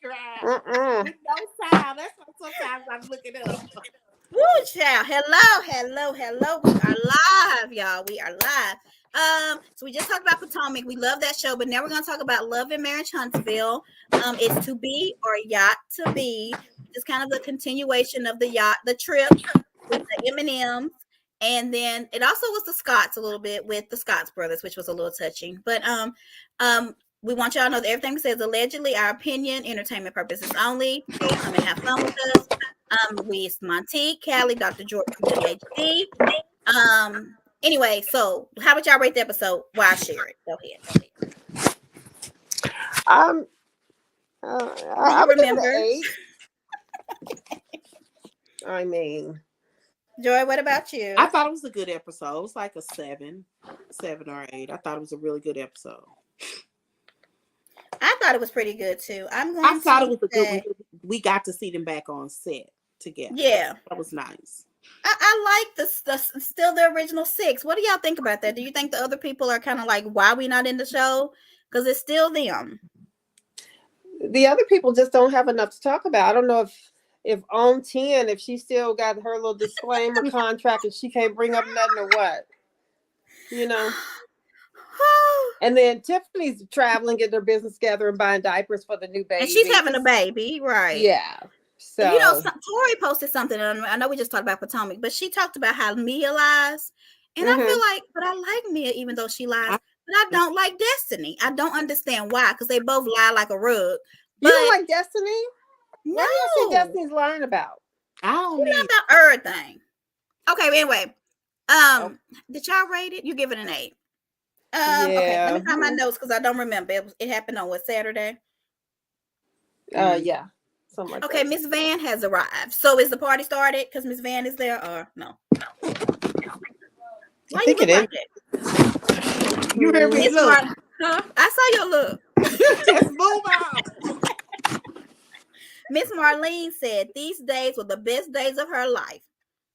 With no sound. That's why sometimes I'm looking up. Woo, child. Hello. We are live, y'all. We are live. So we just talked about Potomac. We love that show, but now we're gonna talk about Love and Marriage Huntsville. It's to be or yacht to be. It's kind of the continuation of the trip with the M&Ms. And then it also was the Scotts a little bit with the Scotts brothers, which was a little touching. But we want y'all to know that everything we say is allegedly our opinion, entertainment purposes only. Come and have fun with us. We Montique, Callie, Dr. George, PhD. Anyway, so how would y'all rate the episode? Why share it? Go ahead. I would give it an 8. I mean, Joy, what about you? I thought it was a good episode. It was like a 7 or 8. I thought it was a really good episode. I thought it was pretty good too. I thought it was a good one. We got to see them back on set together. Yeah, that was nice. I like the still the original 6. What do y'all think about that? Do you think the other people are kind of like, why we not in the show? Because it's still them. The other people just don't have enough to talk about. I don't know if on 10, if she still got her little disclaimer contract and she can't bring up nothing or what, you know. And then Tiffany's traveling, getting her business together and buying diapers for the new baby. And she's having a baby, right? Yeah. So, you know, Tori posted something, and I know we just talked about Potomac, but she talked about how Mia lies. And I feel like, but I like Mia even though she lies. But I don't like Destiny. I don't understand why, because they both lie like a rug. But, you don't like Destiny? No. What do you see Destiny's lying about? I don't know about everything. Okay, but anyway. Did y'all rate it? You give it an 8. Okay, let me find my notes because I don't remember. It happened on what, Saturday? Yeah. Something like okay, Miss Van has arrived. So is the party started because Miss Van is there or no? I think it is. You heard me look. Huh? I saw your look. Just move on. Miss Marlene said these days were the best days of her life.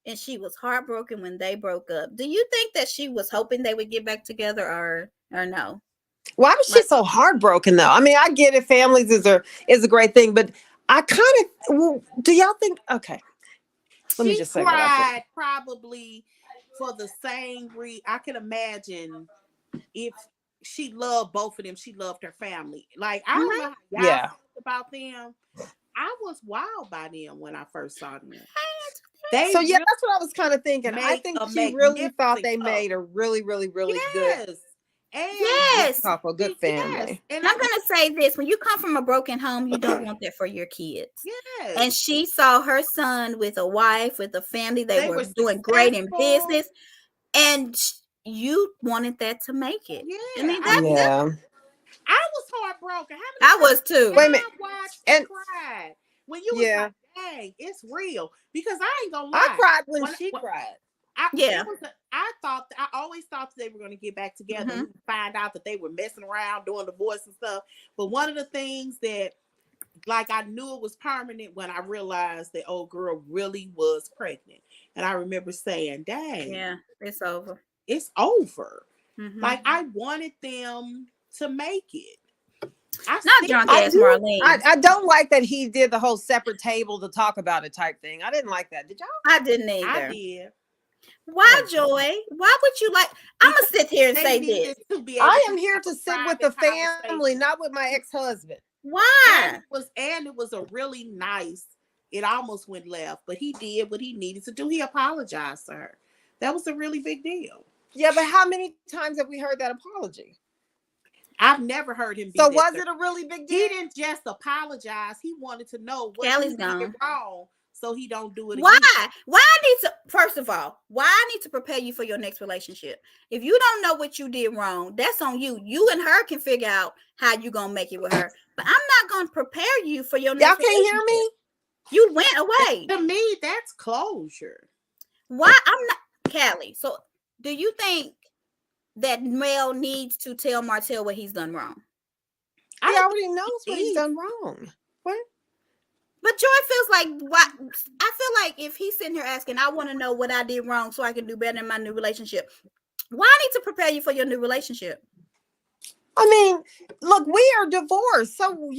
And she was heartbroken when they broke up. Do you think that she was hoping they would get back together or no? Why was she so heartbroken though? I mean, I get it. Families is a great thing, but I kind of, do y'all think, okay. Let me just say what I think. Probably for the same reason. I can imagine if she loved both of them, she loved her family. Like, I don't know how y'all felt about them. I was wild by them when I first saw them. So yeah, that's what I was kind of thinking. I think she really thought they made a really, really, really good. Yes, a good family. And I'm gonna say this: when you come from a broken home, you don't want that for your kids. Yes. And she saw her son with a wife, with a family. They were doing great in business, and you wanted that to make it. Yeah. I mean, I was heartbroken. I was too. Wait a minute. And cried when you was like, dang, it's real. Because I ain't gonna lie. I cried when she cried. I always thought they were going to get back together and find out that they were messing around doing divorce and stuff. But one of the things that, like, I knew it was permanent when I realized that old girl really was pregnant. And I remember saying, dang. Yeah, it's over. It's over. Like, I wanted them to make it. Not drunk ass Marlene. I don't like that he did the whole separate table to talk about it type thing. I didn't like that. Did y'all? I didn't either. I did. Why, Joy? Why would you like? I'm gonna sit here and say this. I am here to sit with the family, not with my ex-husband. Why? And it was a really nice. It almost went left, but he did what he needed to do. He apologized to her. That was a really big deal. Yeah, but how many times have we heard that apology? I've never heard him. So was it a really big deal? He didn't just apologize. He wanted to know what he did wrong, so he don't do it again. Why I need to? First of all, why I need to prepare you for your next relationship? If you don't know what you did wrong, that's on you. You and her can figure out how you gonna make it with her. But I'm not gonna prepare you for your next. Y'all can't hear me. You went away. To me, that's closure. Why I'm not, Callie? So, do you think that Mel needs to tell Martell what he's done wrong? He already knows what he's done wrong. What? But Joy feels like what I feel like if he's sitting here asking, I want to know what I did wrong so I can do better in my new relationship. Why I need to prepare you for your new relationship? I mean, look, we are divorced, so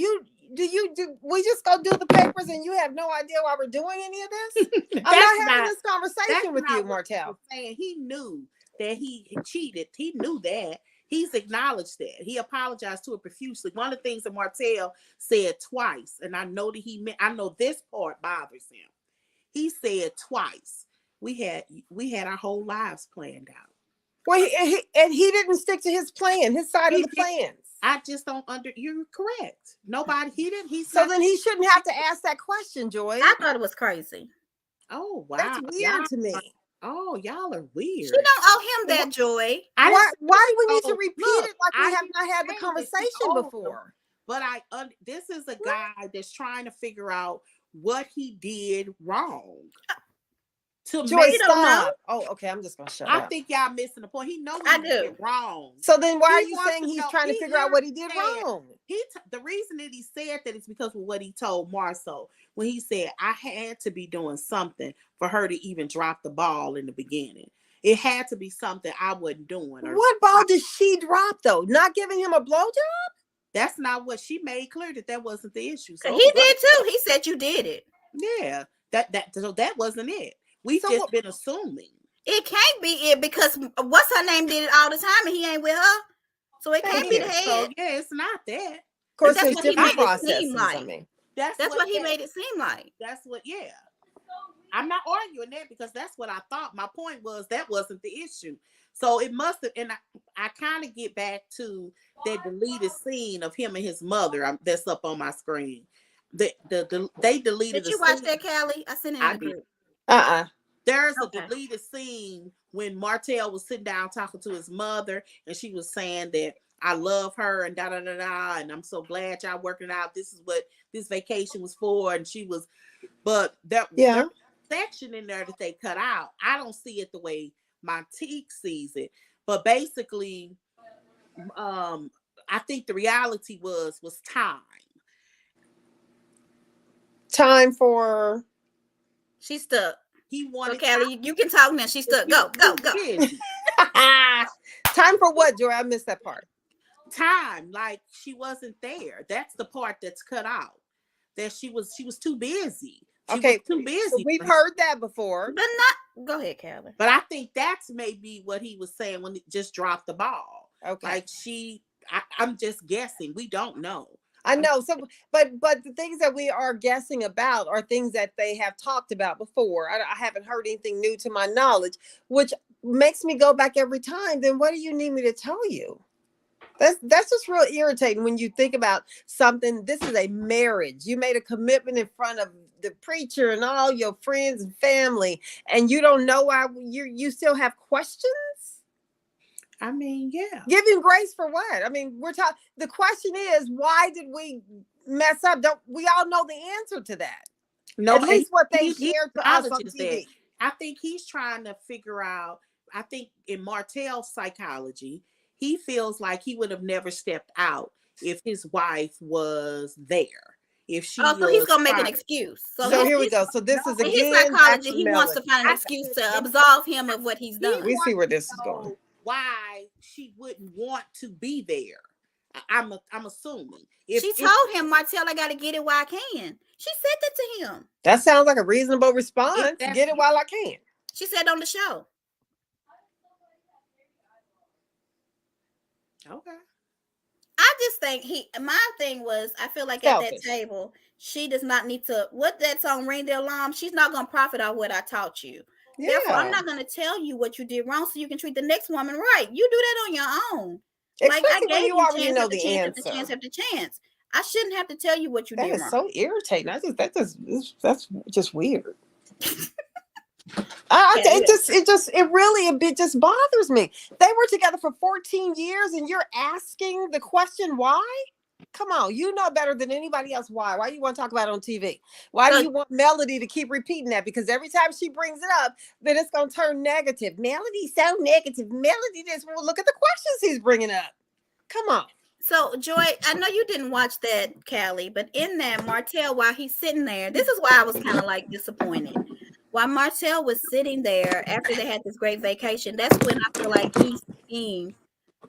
do we just go do the papers and you have no idea why we're doing any of this? I'm That's not having this conversation with you, not what Martell. he was saying. He knew that he cheated. He knew that. He's acknowledged that. He apologized to her profusely. One of the things that Martell said twice, and I know that I know this part bothers him. He said twice, we had our whole lives planned out. Well, he didn't stick to his plan, his side of the plans. I just don't you're correct. Nobody, he didn't. So then he shouldn't have to ask that question, Joy. I thought it was crazy. Oh, wow. That's weird to me. Oh, y'all are weird. She don't owe him that, Joy. Why do we need to repeat it like we have not had the conversation before? But this is a guy that's trying to figure out what he did wrong. Joy, stop. Oh, okay. I'm just gonna shut up. I think y'all missing the point. He knows he did wrong. So then why are you saying he's trying to figure out what he did wrong? The reason that he said that is because of what he told Marceau when he said, I had to be doing something for her to even drop the ball in the beginning. It had to be something I wasn't doing. What ball did she drop though? Not giving him a blowjob? That's not what she made clear that wasn't the issue. So he did too. He said you did it. Yeah, so that wasn't it. We've just been assuming. It can't be it because what's her name did it all the time and he ain't with her. So it can't be the head. So yeah, it's not that. Of course, there's different processes. That's what he made it seem like. That's what, yeah. I'm not arguing that because that's what I thought. My point was that wasn't the issue. So it must have, and I kind of get back to that deleted scene of him and his mother that's up on my screen. They deleted. Did you watch that, Callie? I sent it in the group. There's a deleted scene when Martell was sitting down talking to his mother, and she was saying that I love her and da da da da, and I'm so glad y'all working out. This is what this vacation was for, and she was, but there's a section in there that they cut out. I don't see it the way Montique sees it, but basically, I think the reality was time. Time for. She's stuck. He wanted. Okay, Callie, you can talk now. She's stuck. Go. Time for what, Joy? I missed that part. Time, like she wasn't there. That's the part that's cut out. That she was too busy. She was too busy. So we've heard that before, but not. Go ahead, Callie. But I think that's maybe what he was saying when he just dropped the ball. Okay, like I'm just guessing. We don't know. I know. So, but the things that we are guessing about are things that they have talked about before. I haven't heard anything new to my knowledge, which makes me go back every time. Then what do you need me to tell you? That's just real irritating when you think about something. This is a marriage. You made a commitment in front of the preacher and all your friends and family, and you don't know why you still have questions. I mean, yeah. Give him grace for what? I mean, we're talking. The question is, why did we mess up? Don't we all know the answer to that? No, at least what they shared to us on TV. I think he's trying to figure out. I think in Martell's psychology, he feels like he would have never stepped out if his wife was there. If she, so he's gonna make an excuse. So here we go. So this is again his psychology. He wants to find an excuse to absolve him of what he's done. We see where this is going. Why she wouldn't want to be there? I'm assuming. She told him, Martell, I got to get it while I can. She said that to him. That sounds like a reasonable response. Get it while I can. She said on the show. Okay. I just think my thing was, I feel like selfish. At that table, she does not need to, what that song, Ring the Alarm, she's not going to profit off what I taught you. Yeah. Therefore, I'm not going to tell you what you did wrong so you can treat the next woman right. You do that on your own. Especially like I gave you already know the answer. Chance after chance. I shouldn't have to tell you what you did wrong. That is so irritating. That's just weird. It just bothers me. They were together for 14 years and you're asking the question why? Come on, you know better than anybody else why. Why do you want to talk about it on TV? Why do you want Melody to keep repeating that? Because every time she brings it up, then it's going to turn negative. Melody's so negative. Melody just, well, look at the questions he's bringing up. Come on. So, Joy, I know you didn't watch that, Callie, but in that, Martell, while he's sitting there, this is why I was kind of like disappointed. While Martell was sitting there after they had this great vacation, that's when I feel like he schemed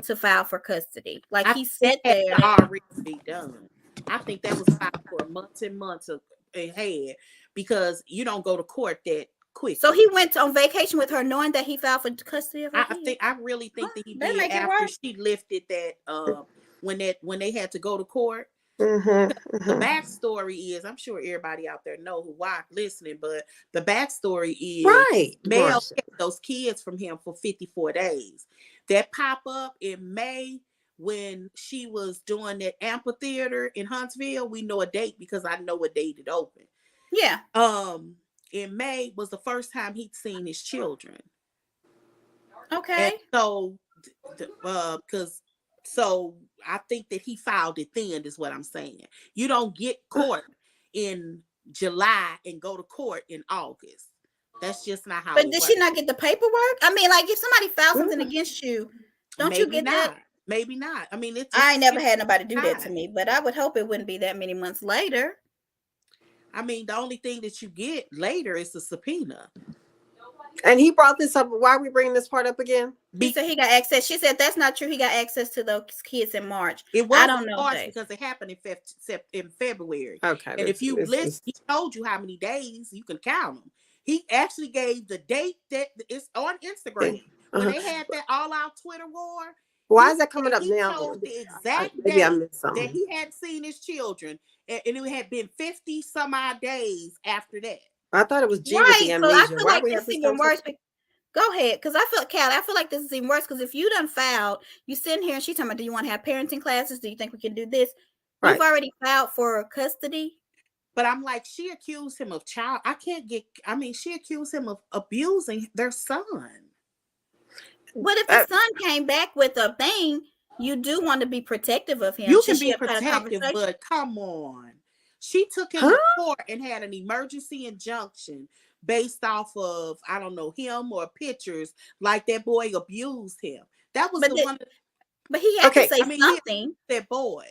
to file for custody. Like he sat there. Already be done. I think that was filed for months and months ahead because you don't go to court that quick. So he went on vacation with her, knowing that he filed for custody of her kids? I really think that he They did make it after work. she lifted that when they had to go to court. Mm-hmm, The mm-hmm. backstory is, I'm sure everybody out there know who watch listening, but the backstory is Right. Mel Marcia. kept those kids from him for 54 days. That pop up in May when she was doing that amphitheater in Huntsville. We know a date because I know what date it opened. Yeah. In May was the first time he'd seen his children. Okay. And so, so I think that he filed it then, is what I'm saying. You don't get court in July and go to court in August. That's just not how But it did works. she not get the paperwork? I mean, like if somebody files something against you, don't Maybe you get not. that? Maybe not. I mean, I ain't never had nobody do that to time. me, but I would hope it wouldn't be that many months later. I mean, the only thing that you get later is a subpoena. And he brought this up. Why are we bringing this part up again? He said he got access. She said that's not true. He got access to those kids in March. It was I don't know March because it happened in February. Okay. And if you list, he told you how many days, you can count them. He actually gave the date that is on Instagram when they had that all-out Twitter war. Why is that coming up now? He told the exact Maybe I date missed something. that he hadn't seen his children, and it had been 50 some odd days after that. I thought it was G right. with the amnesia. So I feel like this is even worse. Go ahead, because I feel like this is even worse because if you done filed, you sitting here and she's talking about, do you want to have parenting classes? Do you think we can do this? Right. You've already filed for custody. But I'm like, she accused him of she accused him of abusing their son. What if the son came back with a thing? You do want to be protective of him. You can be protective, but come on. She took him to court and had an emergency injunction based off of, I don't know, him or pictures like that boy abused him. That was one. But he had to say something. That boy.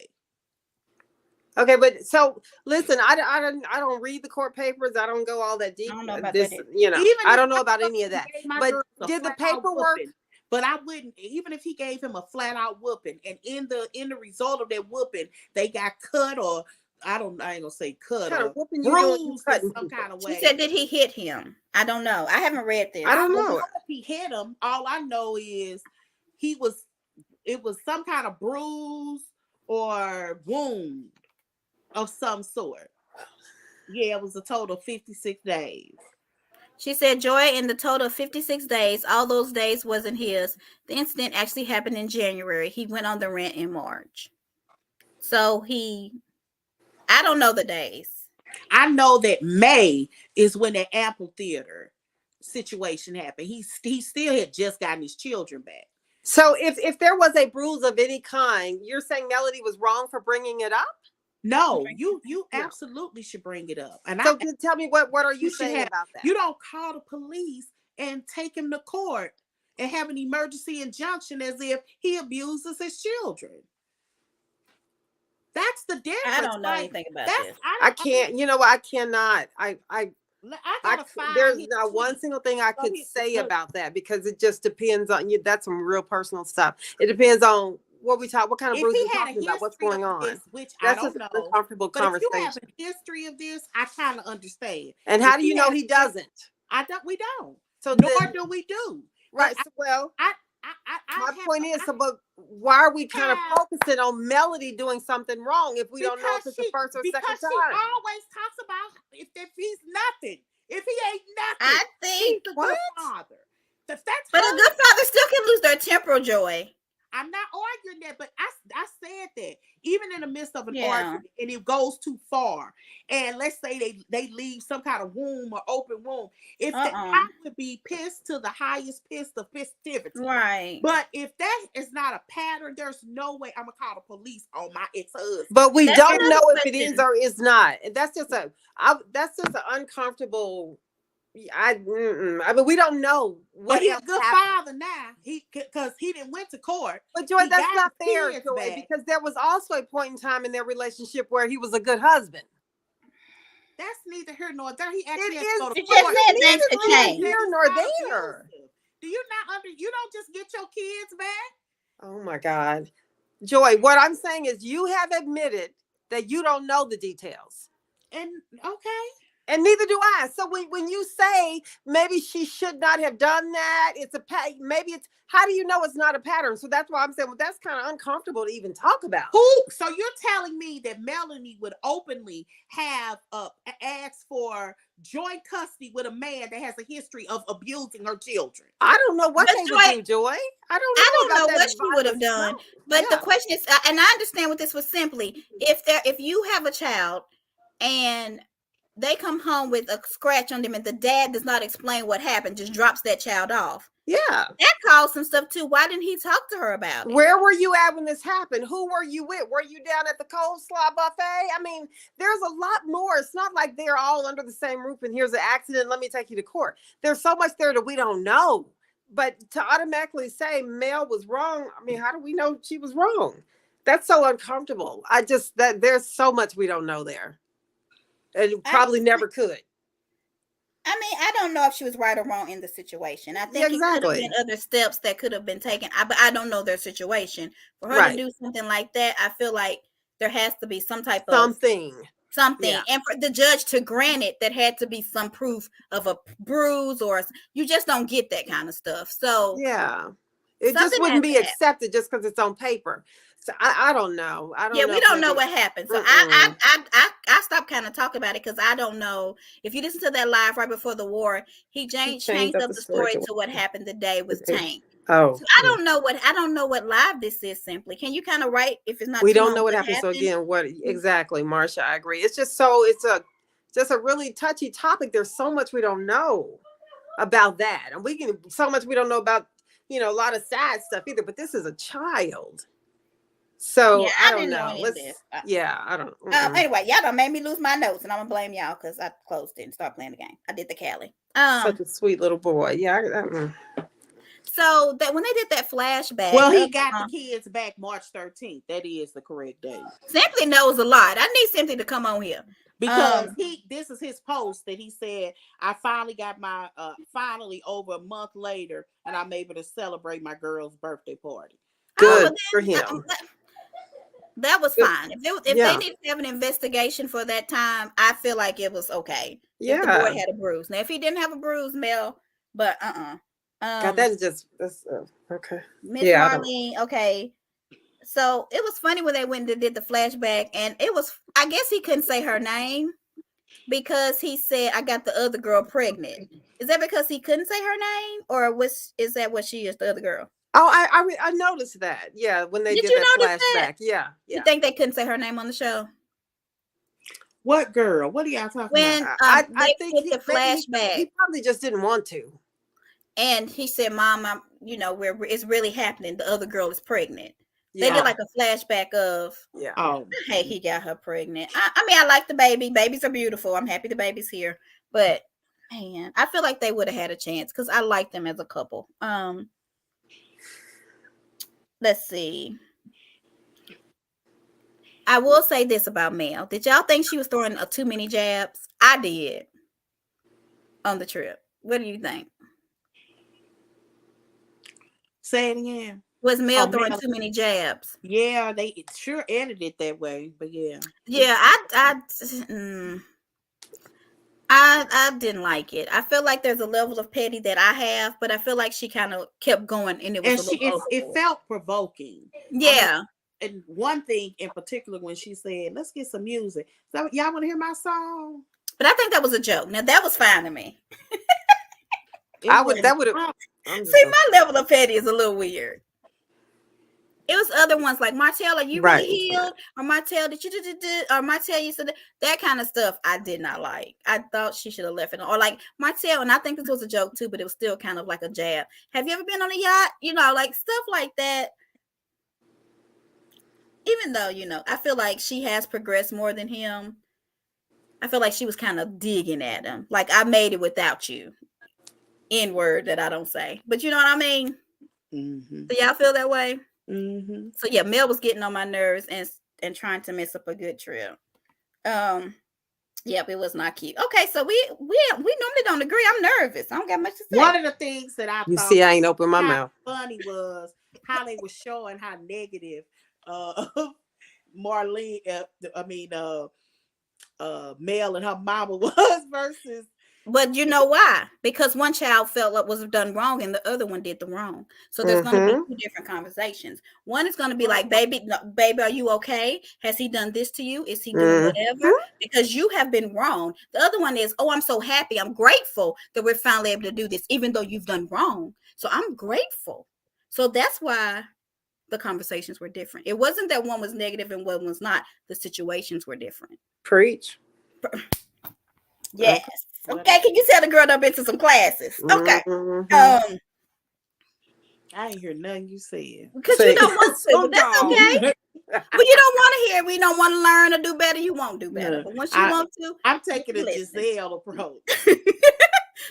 Okay, but so listen, I don't read the court papers. I don't go all that deep. I don't know about this, that. I don't know about any of that. But did the paperwork? But I wouldn't, even if he gave him a flat out whooping, and in the result of that whooping, they got cut or I ain't gonna say cut or bruised in some kind of way. She said, did he hit him? I don't know. I haven't read this. I don't know. If he hit him, all I know is it was some kind of bruise or wound of some sort. Yeah, it was a total of 56 days. She said, Joy, in the total of 56 days, all those days wasn't his. The incident actually happened in January. He went on the rent in March. So I don't know the days. I know that May is when the amphitheater situation happened. He still had just gotten his children back. So if there was a bruise of any kind, you're saying Melody was wrong for bringing it up? No, you absolutely should bring it up. And so tell me what are you saying about that? You don't call the police and take him to court and have an emergency injunction as if he abuses his children. That's the difference. I don't know anything about this. I can't. You know what? I cannot. There's not one single thing I could say about that because it just depends on you. That's some real personal stuff. It depends on what kind of bruise we're talking about, what's going on. Which that's I don't just know. an uncomfortable conversation. If you have a history of this, I kind of understand. And how do you know he doesn't? We don't. So nor do we do. Right. My point is, but why are we kind of focusing on Melody doing something wrong if we don't know if it's the first or second time? Because she always talks about if he's nothing, if he ain't nothing. I think he's a good father. But a good father still can lose their temper, Joy. I'm not arguing that, but I said that even in the midst of an argument and it goes too far, and let's say they leave some kind of womb or open womb, I would be pissed to the highest piss of festivity. Right. But if that is not a pattern, there's no way I'm gonna call the police on my ex-husband. But we don't know if it is or is not. That's just an uncomfortable. I mean, we don't know what he's a good father now. Because he didn't went to court. But Joy, that's not fair, Joy, because there was also a point in time in their relationship where he was a good husband. That's neither here nor there. He actually has to go to court. It just neither here nor there. Do you not you don't just get your kids back? Oh my God, Joy, what I'm saying is you have admitted that you don't know the details. And okay. And neither do I. So when you say maybe she should not have done that, it's maybe it's, how do you know it's not a pattern? So that's why I'm saying, well, that's kind of uncomfortable to even talk about. So you're telling me that Melanie would openly have asked for joint custody with a man that has a history of abusing her children? I don't know what they would do, Joy. I don't know what she would have done. But the question is, and I understand what this was simply, if you have a child and they come home with a scratch on them and the dad does not explain what happened, just drops that child off. Yeah. That caused some stuff too. Why didn't he talk to her about it? Where were you at when this happened? Who were you with? Were you down at the coleslaw buffet? I mean, there's a lot more. It's not like they're all under the same roof and here's an accident. Let me take you to court. There's so much there that we don't know. But to automatically say Mel was wrong, I mean, how do we know she was wrong? That's so uncomfortable. There's so much we don't know there. And probably never could. I mean, I don't know if she was right or wrong in the situation. I think it could have been other steps that could have been taken. But I don't know their situation. For her to do something like that, I feel like there has to be some type of something. Yeah. And for the judge to grant it, that had to be some proof of a bruise, or you just don't get that kind of stuff. So yeah, it just wouldn't be accepted just because it's on paper. So I don't know. We don't know what happened. So I stopped kind of talking about it because I don't know. If you listen to that live right before the war, he changed up the story to what happened today with Tank. Oh, so I don't know what live this is. Simply, can you kind of write if it's not? We don't know what happened. So again, what exactly, Marsha? I agree. It's just it's a really touchy topic. There's so much we don't know about that, and so much we don't know about a lot of sad stuff either. But this is a child. So I don't know. I don't. Anyway, y'all done made me lose my notes, and I'm gonna blame y'all because I closed it and started playing the game. I did the Cali. Such a sweet little boy. Yeah. So that when they did that flashback, well, he got the kids back March 13th. That is the correct date. Simply knows a lot. I need Simply to come on here because this is his post that he said, I finally got my finally over a month later, and I'm able to celebrate my girl's birthday party. Good for him. That was fine. If they needed to have an investigation for that time, I feel like it was okay. Yeah. If the boy had a bruise. Now, if he didn't have a bruise, Mel, but God, that is just okay. Miss Marlene, okay. So it was funny when they went and did the flashback, and it was, I guess he couldn't say her name because he said, I got the other girl pregnant. Is that because he couldn't say her name, or is that what she is, the other girl? Oh, I noticed that. Yeah, when they did that flashback. Yeah. You think they couldn't say her name on the show? What girl? What are y'all talking about? I think the flashback. He probably just didn't want to. And he said, "Mom, it's really happening. The other girl is pregnant." Yeah. They did like a flashback of, hey, he got her pregnant. I mean, I like the baby. Babies are beautiful. I'm happy the baby's here. But man, I feel like they would have had a chance because I like them as a couple. Let's see. I will say this about Mel. Did y'all think she was throwing too many jabs? I did on the trip. What do you think? Say it again. Was Mel throwing too many jabs? Yeah, they sure edited it that way, but yeah. Yeah, I didn't like it. I feel like there's a level of petty that I have, but I feel like she kind of kept going, and it felt provoking. Yeah. And one thing in particular, when she said, "Let's get some music," so y'all want to hear my song? But I think that was a joke. Now that was fine to me. That would have. See, my level of petty is a little weird. It was other ones like, Martell, are you really healed? Or Martell, did you or Martell, you said that kind of stuff I did not like. I thought she should have left it. Or like Martell, and I think this was a joke too, but it was still kind of like a jab. Have you ever been on a yacht? Like stuff like that. Even though, I feel like she has progressed more than him. I feel like she was kind of digging at him. Like, I made it without you. N-word that I don't say. But you know what I mean? Mm-hmm. Do y'all feel that way? Mm-hmm. So yeah, Mel was getting on my nerves and trying to mess up a good trip. Yep, it was not cute. Okay, so we normally don't agree. I'm nervous. I don't got much to say. One of the things that I thought I ain't open my mouth. Funny was how they were showing how negative Marlene, Mel and her mama was versus. But you know why? Because one child felt like was done wrong and the other one did the wrong. So there's going to be two different conversations. One is going to be like, baby, no, baby, are you okay? Has he done this to you? Is he doing whatever? Because you have been wrong. The other one is, oh, I'm so happy. I'm grateful that we're finally able to do this, even though you've done wrong. So I'm grateful. So that's why the conversations were different. It wasn't that one was negative and one was not. The situations were different. Preach. Yes. Okay, can you tell the girl to been to some classes? Okay. I ain't hear nothing you said. Because you don't want to, but that's okay. But you don't want to hear. We don't want to learn or do better. You won't do better. But once you want to, I'm taking a Giselle approach.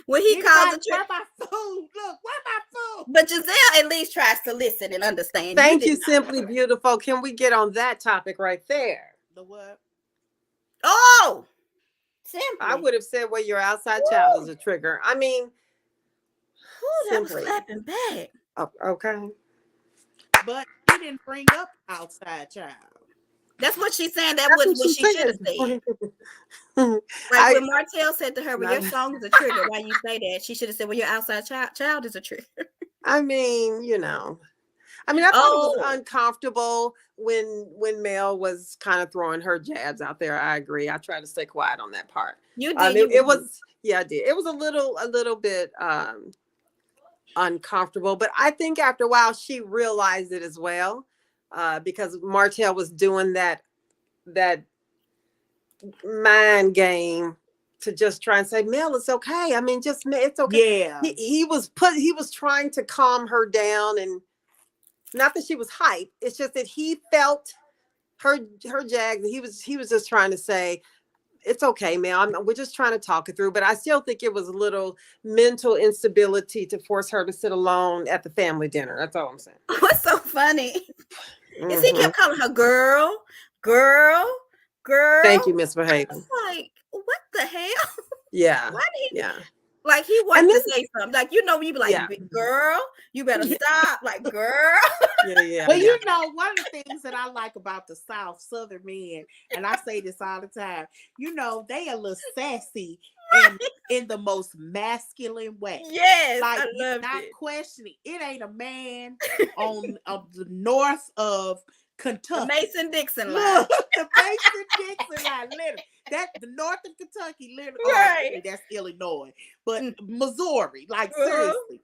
When he calls where my food? Look, where my food? But Giselle at least tries to listen and understand. Thank you, Simply Beautiful. Can we get on that topic right there? The what? Oh, Simply. I would have said, well, your outside child is a trigger. I mean, that was slapping back. Oh, okay. But he didn't bring up outside child. That's what she's saying. That's what she should have said. Like when Martell said to her, well, your song is a trigger. Why you say that? She should have said, well, your outside child is a trigger. I mean, you know. I mean, I thought it was uncomfortable when Mel was kind of throwing her jabs out there. I agree. I tried to stay quiet on that part. You did. It was, yeah, I did. It was a little bit uncomfortable, but I think after a while she realized it as well, because Martell was doing that mind game to just try and say, Mel, it's okay. I mean, it's okay. Yeah. He was trying to calm her down, and not that she was hyped. It's just that he felt her jags. He was just trying to say, it's okay, Mel. We're just trying to talk it through. But I still think it was a little mental instability to force her to sit alone at the family dinner. That's all I'm saying. What's so funny is he kept calling her girl. Thank you, Miss Behavior. Like, what the hell? Yeah. Why did he? Yeah. Like he wanted to say something. Like, you know, you be like, girl, you better stop. Like, girl. Yeah. But you know, one of the things that I like about the Southern men, and I say this all the time, you know, they a little sassy in the most masculine way. Yes, like I love not it. questioning. It ain't a man on the north of Kentucky. Mason-Dixon line. Look, the Mason-Dixon line. Literally. That's the north of Kentucky, literally. Right. That's Illinois. But Missouri, like seriously,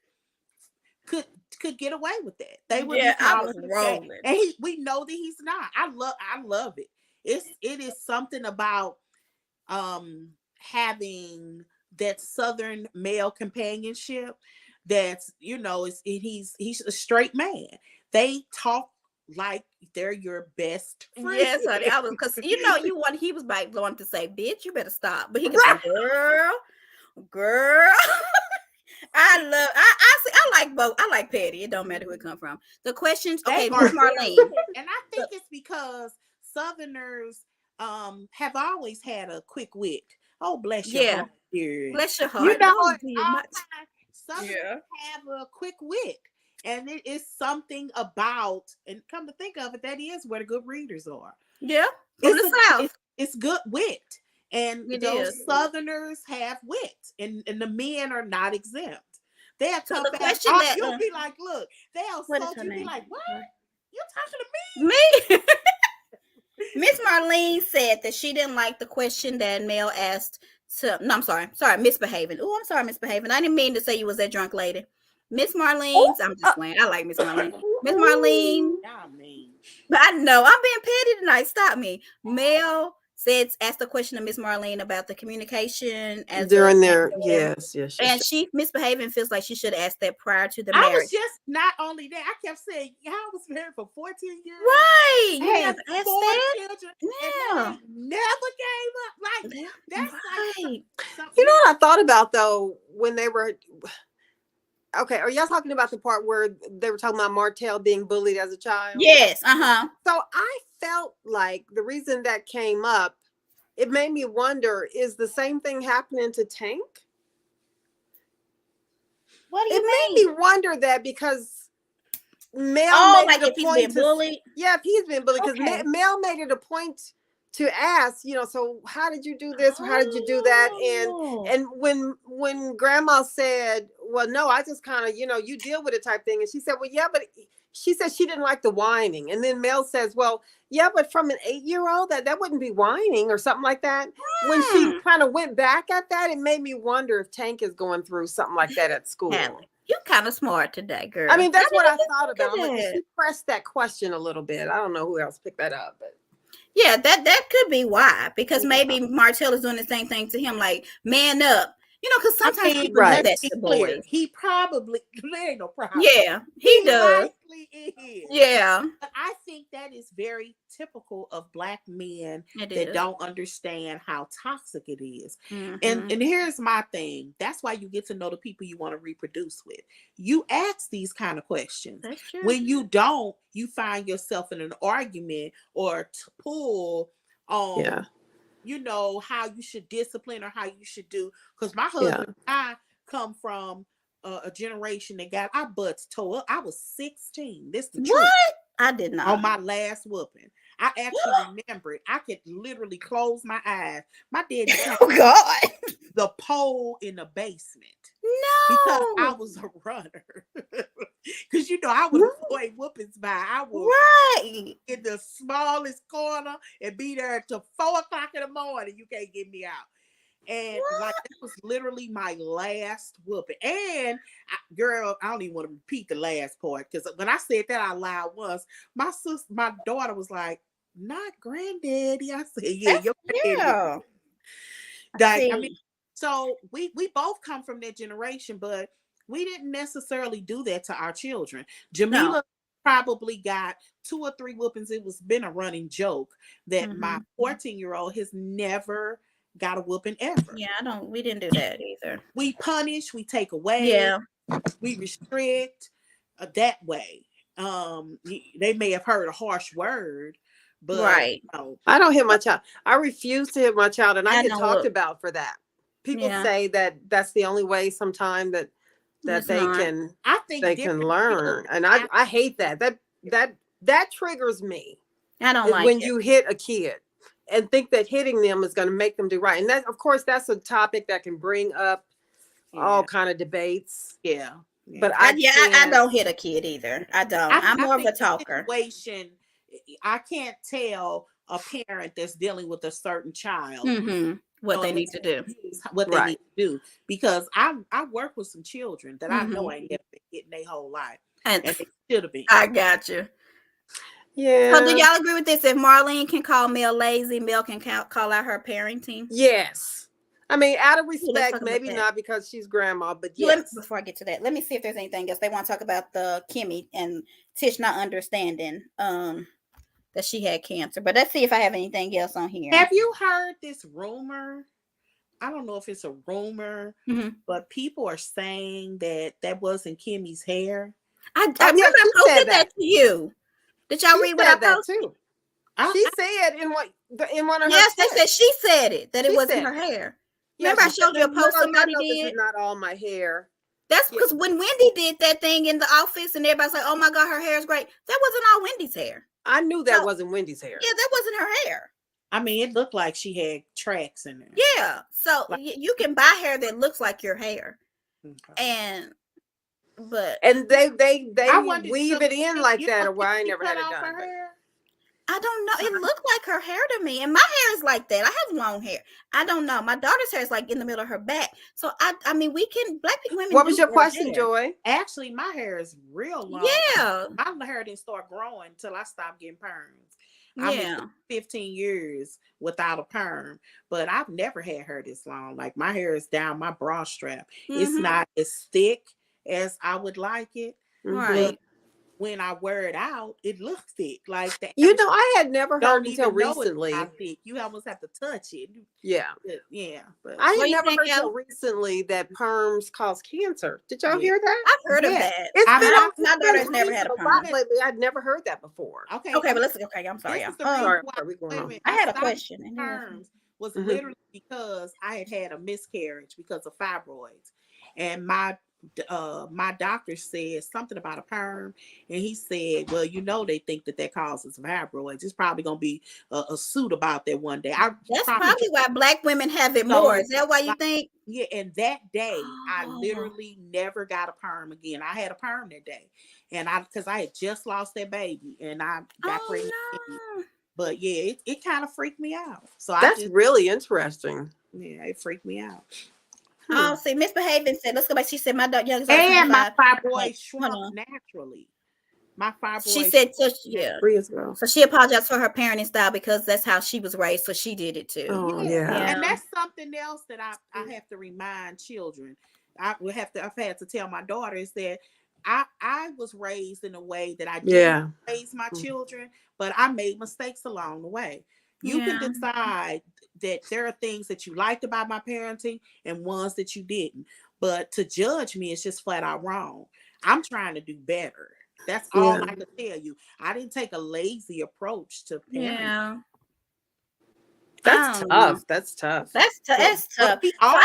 could get away with that. They would I was rolling. And we know that he's not. I love it. It is something about having that Southern male companionship that's, you know, he's a straight man. They talk like they're your best friend. Yes, honey. I was, because you know, he was like wanting to say, bitch, you better stop. But he could say, girl. I like both. I like petty. It don't matter who it come from. The questions, okay, Miss Marlene. And I think it's because Southerners have always had a quick wit. Oh, bless your heart. Bless your heart. You know, Southerners have a quick wit. And it is something about, and come to think of it, that is where the good readers are. Yeah, from the South. It's good wit. And those Southerners have wit. And the men are not exempt. They'll come back. You'll be like, look, they'll insult you. Be like, what? You're talking to me? Me? Miss Marlene said that she didn't like the question that Mel asked. I'm sorry, misbehaving. Oh, I'm sorry, misbehaving. I didn't mean to say you was that drunk lady. Miss Marlene, I'm just playing. I like Miss Marlene. Miss Marlene. But I know I'm being petty tonight. Stop me. Mel asked the question to Miss Marlene about the communication as during their yes. And she misbehaving feels like she should have asked that prior to the marriage. I was just not only that. I kept saying, I was married for 14 years. Right. You have never asked 4 that? children. Yeah. Never gave up. Like that's right. You know what I thought about though when they were. Okay, are y'all talking about the part where they were talking about Martell being bullied as a child? Yes, So I felt like the reason that came up, it made me wonder, is the same thing happening to Tank? What do you mean? It made me wonder that because Mel Oh, made like it a if he's point being to, bullied. yeah, if he's been bullied, because Okay. Mel made it a point to ask, so how did you do this or how did you do that? Oh. And when Grandma said, well, no, I just kind of, you deal with it type thing, and she said, well, yeah, but she said she didn't like the whining, and then Mel says, well, yeah, but from an 8-year-old, that wouldn't be whining or something like that. When she kind of went back at that, it made me wonder if Tank is going through something like that at school. Hallie, you kind of smart today, girl. I mean, that's what I didn't thought think about. I'm of like, that. she pressed that question a little bit. I don't know who else picked that up, but Yeah, that could be why. Because yeah. maybe Martell is doing the same thing to him, like, man up. Because sometimes people do right. that Let's to be clear. boys. He probably there ain't no problem. Yeah, he does. Likely is. Yeah, But I think that is very typical of Black men it that is. don't understand how toxic it is. Mhm. And here's my thing. That's why you get to know the people you want to reproduce with. You ask these kind of questions. That's true. When you don't, you find yourself in an argument or pull on Yeah. how you should discipline or how you should do. Because my husband and I come from a generation that got our butts tore up. I was 16. This the truth. What? I did not. On my last whooping. I actually remember it. I could literally close my eyes. My daddy Oh God. the pole in the basement. No. Because I was a runner. Because I would avoid whoopings by. I would Right. in the smallest corner and be there till 4 o'clock in the morning. You can't get me out. And like that was literally my last whooping. And girl, I don't even want to repeat the last part because when I said that out loud once, my daughter was like, "Not granddaddy." I said, "Yeah, your granddaddy." Yeah. I mean, so we both come from that generation, but we didn't necessarily do that to our children. Jamila probably got 2 or 3 whoopings. It was been a running joke that my 14-year-old has never got a whooping ever. Yeah, we didn't do that either. We punish, we take away, yeah, we restrict that way. They may have heard a harsh word, but right. I don't hit my child. I refuse to hit my child, and I get talked look. about for that. People say that that's the only way sometime that It's they not. can I think they can learn, and I hate that. That triggers me. I don't like when it. you hit a kid and think that hitting them is going to make them do right. And that, of course, that's a topic that can bring up all kind of debates. Yeah. But I don't hit a kid either. I don't. I'm more of a talker. I can't tell a parent that's dealing with a certain child what they need to do. What they need to do. Because I work with some children that I know ain't never been hitting their whole life. And they should have been. I got you. Yeah. So do y'all agree with this? If Marlene can call Mel lazy, Mel can call out her parenting? Yes. I mean, out of respect, maybe not because she's grandma, but yes. Before I get to that, let me see if there's anything else. They want to talk about the Kimmy and Tish not understanding that she had cancer. But let's see if I have anything else on here. Have you heard this rumor? I don't know if it's a rumor, but people are saying that wasn't Kimmy's hair. I remember I posted that to you. Did y'all read what I posted? Too. She said in one of her. Yes, they said she said it that it wasn't her hair. Remember, I showed you a post somebody did. This is not all my hair. That's because when Wendy did that thing in the office and everybody's like, "Oh my God, her hair is great." That wasn't all Wendy's hair. I knew that wasn't Wendy's hair. Yeah, that wasn't her hair. I mean, it looked like she had tracks in there. Yeah, so you can buy hair that looks like your hair, and they weave it in like that, or why I never had it done. I don't know. It looked like her hair to me, and my hair is like that. I have long hair. I don't know. My daughter's hair is like in the middle of her back. So I mean, we can Black women. What was your question, Joy? Actually, my hair is real long. Yeah, my hair didn't start growing until I stopped getting perms. I 15 years without a perm, but I've never had hair this long. Like my hair is down my bra strap. It's not as thick as I would like it. Right. When I wear it out, it looks thick. Like that. I had never heard until recently. You almost have to touch it. Yeah. Yeah. But I had never heard until recently that perms cause cancer. Did y'all hear that? I've heard of that. My daughter's never had a perm lately. I'd never heard that before. Okay, but listen. Okay, I'm sorry. I had a question. Perms was literally because I had a miscarriage because of fibroids, and my my doctor said something about a perm, and he said, well, they think that causes fibroids. It's probably gonna be a suit about that one day. That's probably why Black women have it more. Is that why you think? Yeah, and that day I literally never got a perm again. I had a perm that day, and because I had just lost that baby, and I got pregnant. No. But yeah, it kind of freaked me out. So that's really interesting. Yeah, it freaked me out. Oh, see, Misbehaving said, let's go back. She said, my youngest and my fibroid shrunk naturally. My fibroid. She said, so she apologized for her parenting style because that's how she was raised. So she did it too. Oh, yeah. And that's something else that I have to remind children. I've had to tell my daughters that I was raised in a way that I didn't raise my children, but I made mistakes along the way. You can decide that there are things that you liked about my parenting and ones that you didn't. But to judge me is just flat out wrong. I'm trying to do better. That's all I can tell you. I didn't take a lazy approach to parenting. Yeah. That's tough. That's tough. That's tough. We all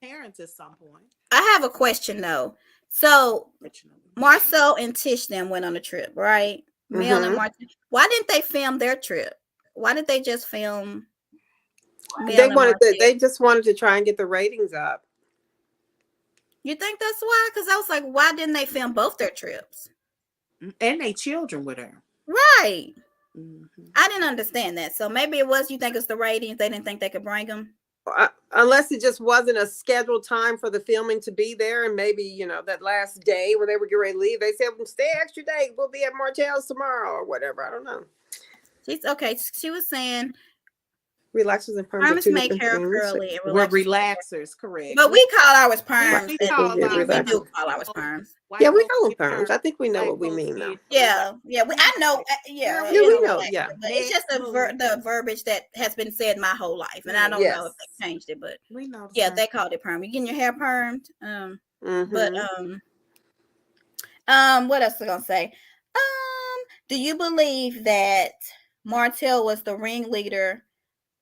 parents at some point. I have a question though. So Marcel and Tish then went on a trip, right? Mel and Martell. Why didn't they film their trip? Why did they just film? They just wanted to try and get the ratings up. You think that's why? Because I was like, why didn't they film both their trips? And they children with her. Right. I didn't understand that. So maybe it was, you think it's the ratings. They didn't think they could bring them. Unless it just wasn't a scheduled time for the filming to be there. And maybe, that last day when they were getting ready to leave, they said, well, stay extra day. We'll be at Martell's tomorrow or whatever. I don't know. She was saying relaxers and perms make hair curly. We're relaxers, correct? But we call ours perms. We do call ours perms. Yeah, we call them perms. I think we know what we mean now. Yeah. I know. Yeah, we know. Yeah, but it's just the verbiage that has been said my whole life, and I don't know if they changed it, but we know. They called it perm. You getting your hair permed? But what else was I gonna say? Do you believe that Martell was the ringleader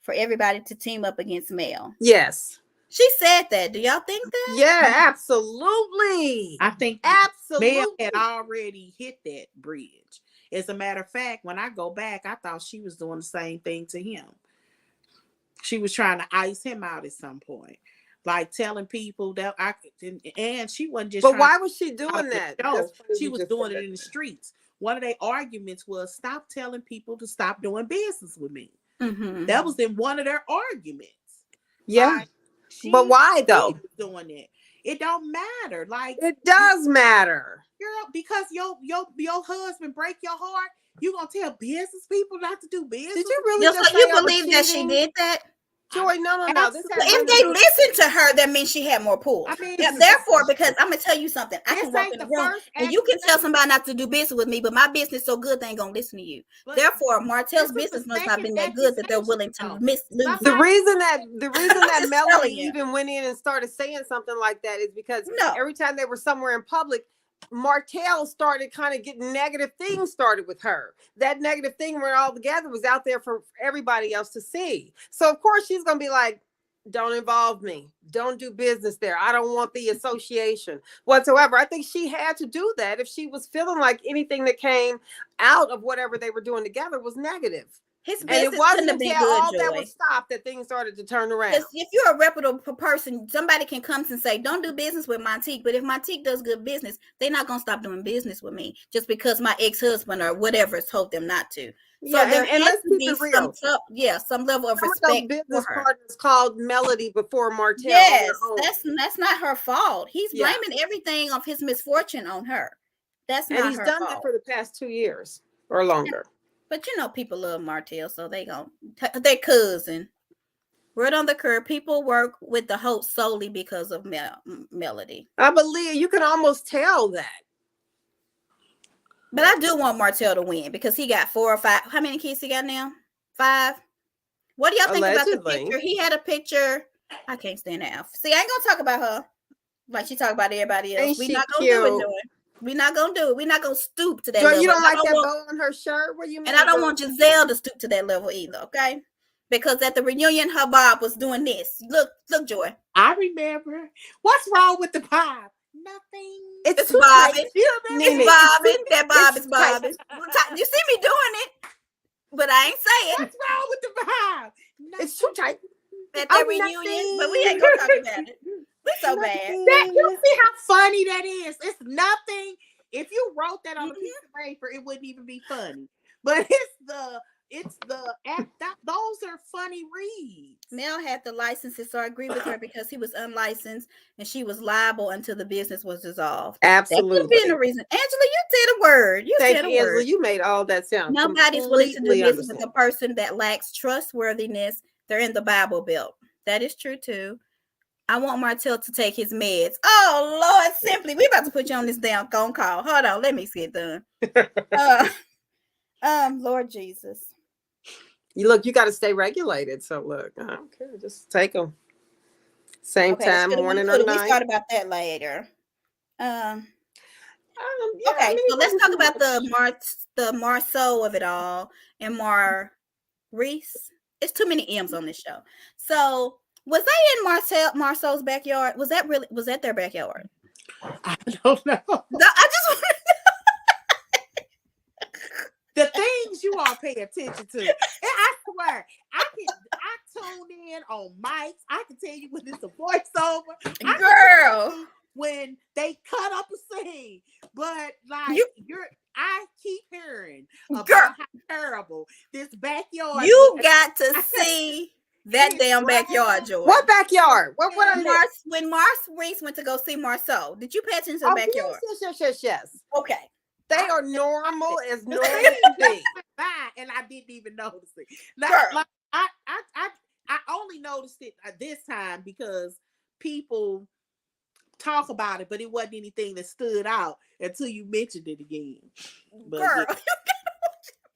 for everybody to team up against Mel? Yes. She said that. Do y'all think that? Yeah, absolutely. I think absolutely. Mel had already hit that bridge. As a matter of fact, when I go back, I thought she was doing the same thing to him. She was trying to ice him out at some point. Like telling people that and she wasn't just. But why was she doing that? She was doing it in the streets. One of their arguments was, stop telling people to stop doing business with me. That was in one of their arguments. Yeah. But why though? Doing it. It don't matter. Like it does matter. Girl, because your husband break your heart, you gonna tell business people not to do business? Did you really so you believe that she did that? Joy, no. If they listened to her, that means she had more pull. Therefore, because I'm gonna tell you something, I can walk in the room and you can tell somebody not to do business with me, but my business so good they ain't gonna listen to you. Therefore, Martell's business must not been that good that they're willing to lose. The reason that Melody even went in and started saying something like that is because every time they were somewhere in public, Martell started kind of getting negative things started with her. That negative thing when all together was out there for everybody else to see. So of course she's going to be like, don't involve me. Don't do business there. I don't want the association whatsoever. I think she had to do that if she was feeling like anything that came out of whatever they were doing together was negative. And it wasn't until all that was stopped that things started to turn around. If you're a reputable person, somebody can come and say, don't do business with Montique. But if Montique does good business, they're not going to stop doing business with me just because my ex-husband or whatever has told them not to. So there has to be some level of respect. Business partners called Melody before Martell. Yes, that's not her fault. He's blaming everything of his misfortune on her. That's not her fault. And he's done that for the past 2 years or longer. But people love Martell, so they their cousin. Word on the curb, people work with the host solely because of Melody. I believe you can almost tell that. But I do want Martell to win because he got 4 or 5. How many kids he got now? 5. What do y'all think about the picture? He had a picture. I can't stand that. See, I ain't gonna talk about her like she talk about everybody else. We're not gonna do it. We're not gonna do it. We're not gonna stoop to that level. You don't like that bow on her shirt? What do you mean? And I don't want Giselle to stoop to that level either, okay? Because at the reunion, her bob was doing this. Look, Joy. I remember. What's wrong with the bob? nothing. It's It's bobbing. You remember Nene, It's bobbing. That bob it's is bobbing. You see me doing it, but I ain't say it what's wrong with the vibe? it's too tight. at Oh, that reunion. But we ain't gonna talk about it. We so bad. That, you see how funny that is? It's nothing. If you wrote that on a piece of paper, it wouldn't even be funny. But those are funny reads. Mel had the licenses, so I agree with her because he was unlicensed and she was liable until the business was dissolved. That could Absolutely. be the reason. Angela, you said a word. You Thank said a you, Angela. word. You made all that sound. Nobody's willing to do completely business with a understand. person that lacks trustworthiness. They're in the Bible Belt. That is true too. I want Martell to take his meds. Oh Lord, simply, we about to put you on this damn phone call. Hold on, let me get done. Lord Jesus. You got to stay regulated. So look, I don't care. Just take them. Same time, morning or We night. start about that later. Yeah, Okay, I mean, so it let's wasn't talk too about much. the Marceau of it all and Reese. It's too many M's on this show. So was they in Marceau's backyard? Was that their backyard? I don't know. No, I just The things you all pay attention to. And I swear, I tune in on mics. I can tell you when it's a voiceover. I can girl. tell you when they cut up a scene. But like I keep hearing about Girl. how terrible this backyard. You got to see that damn backyard, Joy. What backyard? What I miss? When Reese went to go see Marceau, did you pay attention to the Oh, backyard? yes. Okay. They are normal as normal can be. And I didn't even notice it. Girl. I only noticed it this time because people talk about it, but it wasn't anything that stood out until you mentioned it again. But girl. yeah.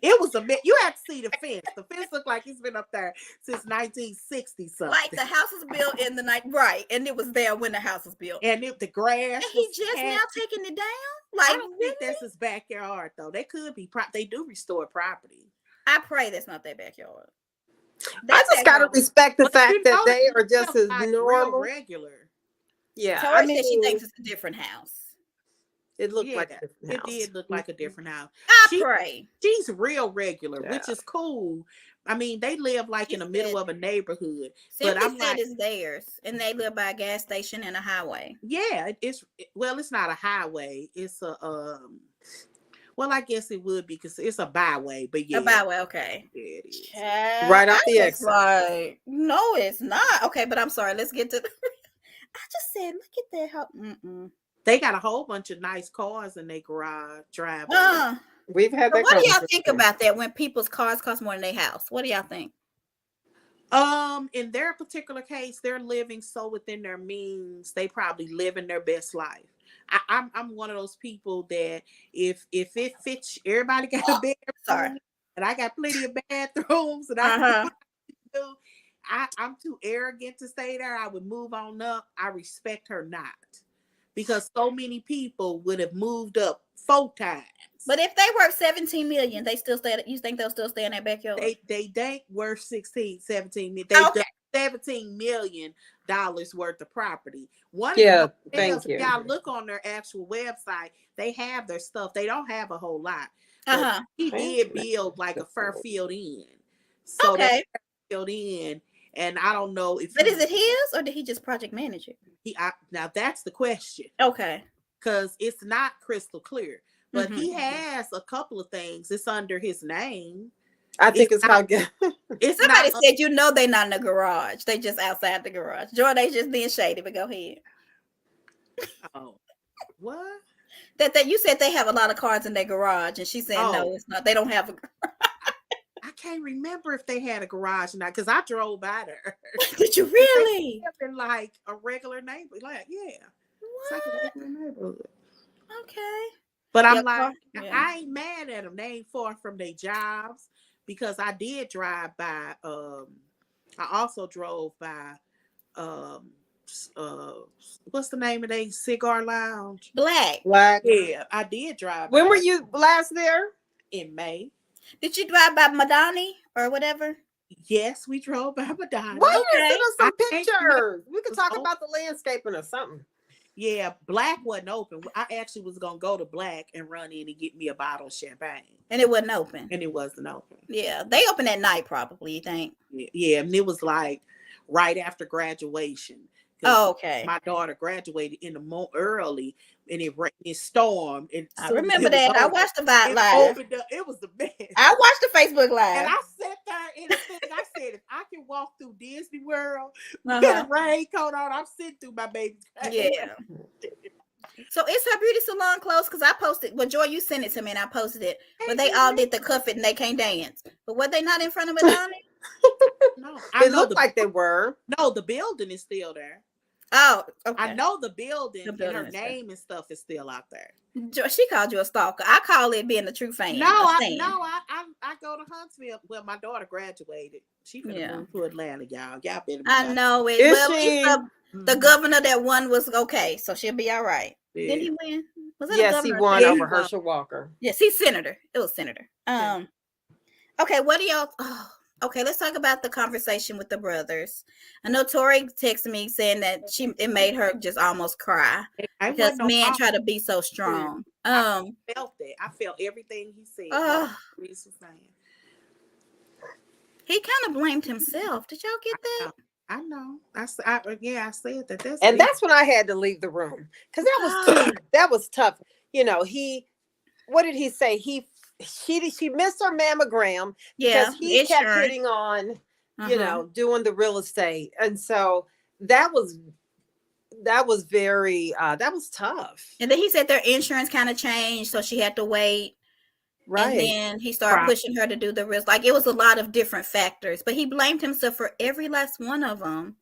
It was you had to see the fence. The fence looked like it's been up there since 1960 something. Like the house was built in the night, right? And it was there when the house was built. And the grass. And he just now taking it down. Like, I don't think that's his backyard though. They could be. They do restore property. I pray that's not their backyard. I just gotta respect the fact that they are just as normal, regular. Yeah, so I mean, she thinks it's a different house. It looked like a different house. It did look like a different house. I pray. She's real regular, which is cool. I mean, they live like in the middle of a neighborhood. But I'm like, it's theirs, and they live by a gas station and a highway. Yeah, it's not a highway. It's a well, I guess it would be because it's a byway, but yeah, a byway. Okay, yeah, it is. Right off the exit. Like, no, it's not. Okay, but I'm sorry. Let's get to. I just said, look at that. How. They got a whole bunch of nice cars in their garage driveway. We've had that. What do y'all think about that when people's cars cost more than their house? What do y'all think? In their particular case, they're living so within their means, they probably living their best life. I'm one of those people that if it fits, everybody got a bedroom, and I got plenty of bathrooms, and I'm too arrogant to stay there. I would move on up. I respect her not. Because so many people would have moved up 4 times. But if they worth 17 million, they still stay. You think they'll still stay in that backyard? They ain't worth 17 million. They've done $17 million worth of property. Thank you. Y'all look on their actual website. They have their stuff. They don't have a whole lot. He did build like a Fairfield Inn. So they Fairfield Inn. And I don't know if. But is it his or did he just project manage it? Now that's the question. Okay. Because it's not crystal clear, but he has a couple of things. It's under his name. I think it's how good. Somebody said, they're not in the garage. They just outside the garage. Joy, they just being shady. But go ahead. Oh, what? That you said they have a lot of cars in their garage, and she said no, it's not. They don't have a garage. I can't remember if they had a garage or not because I drove by there. Did you really? In like a regular neighborhood, like it's like a regular neighborhood. Okay, but I'm I ain't mad at them. They ain't far from their jobs because I did drive by. I also drove by. What's the name of their cigar lounge? Black. Yeah, I did drive. When were you last there? In May. Did you drive by Madani or whatever? Yes, we drove by Madani. Why you send us some pictures? We could talk about the landscaping or something. Yeah, Black wasn't open. I actually was gonna go to Black and run in and get me a bottle of champagne, And it wasn't open. and it wasn't open. Yeah, they open at night probably. You think? Yeah, and it was like right after graduation. Oh, okay. My daughter graduated in the early, and it stormed. And I remember that. I watched the Vibe it Live. opened up. It was the best. I watched the Facebook Live. And I sat there in the thing. I said, if I can walk through Disney World with Uh-huh. a raincoat on, I'm sitting through my baby's face. Yeah. So it's her beauty salon closed because I posted. Well, Joy, you sent it to me and I posted it. But they all did the cuff it and they can't dance. But were they not in front of Madonna? No, It looked like they were. No, the building is still there. Oh, okay. I know the building and her is name and stuff is still out there. Joy, she called you a stalker. I call it being a true fan. I go to Huntsville. Well, my daughter graduated. She finna move to Atlanta, y'all. Y'all better. I know it. Is Well, she? the governor that won was okay, so she'll be all right. Yeah. Did he win? Was it Yes, he won Yeah, over Herschel Walker. Yes, he's senator. It was senator. Yeah. Okay, what do y'all? Okay, let's talk about the conversation with the brothers. I know Tori texted me saying that it made her just almost cry because men try to be so strong. I felt that. I felt everything he said. He kind of blamed himself. Did y'all get that? I know. I said that. That's when I had to leave the room because that was tough. You know, what did he say? She missed her mammogram because he kept hitting on, you know, doing the real estate, and so that was very that was tough. And then he said their insurance kind of changed, so she had to wait. Right. And then he started pushing her to do the risk. Like it was a lot of different factors, but he blamed himself for every last one of them.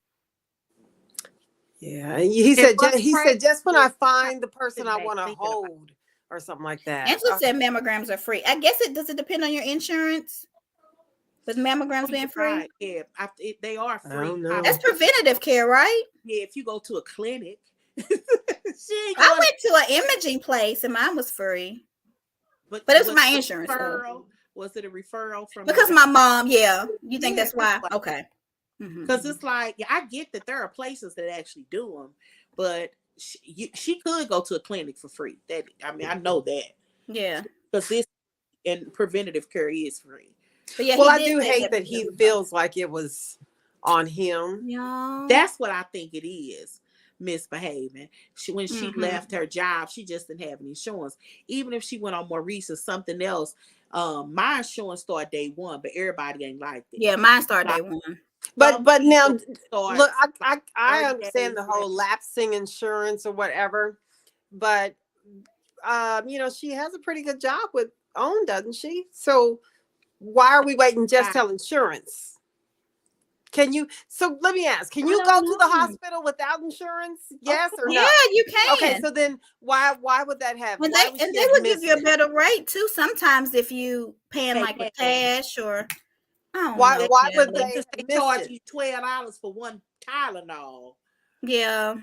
Yeah, he said just when I find the person I want to hold or something like that. Angela said mammograms are free. I guess does it depend on your insurance? With mammograms being free? Right. Yeah, they are free. That's preventative care, right? Yeah, if you go to a clinic. I went to an imaging place and mine was free. But it was my insurance. Was it a referral from? Because my mom, You think that's why? Okay. Because it's like, I get that there are places that actually do them, but she could go to a clinic for free. I know that. Yeah. Because this and preventative care is free. But yeah, I do hate that he feels like it was on him. Yeah. That's what I think it is. Misbehaving. When she left her job, she just didn't have any insurance. Even if she went on Maurice or something else, my insurance started day one, but everybody ain't like that. Yeah, mine started day one. But now, look, I understand the whole lapsing insurance or whatever, but you know, she has a pretty good job with OWN, doesn't she? So why are we waiting just till insurance? So let me ask, can you go to the hospital without insurance? Yes or no? Yeah, you can. Okay, so then why would that happen? They would give you a better rate too sometimes if you paying like with cash or why would they charge you $12 for one Tylenol? Yeah.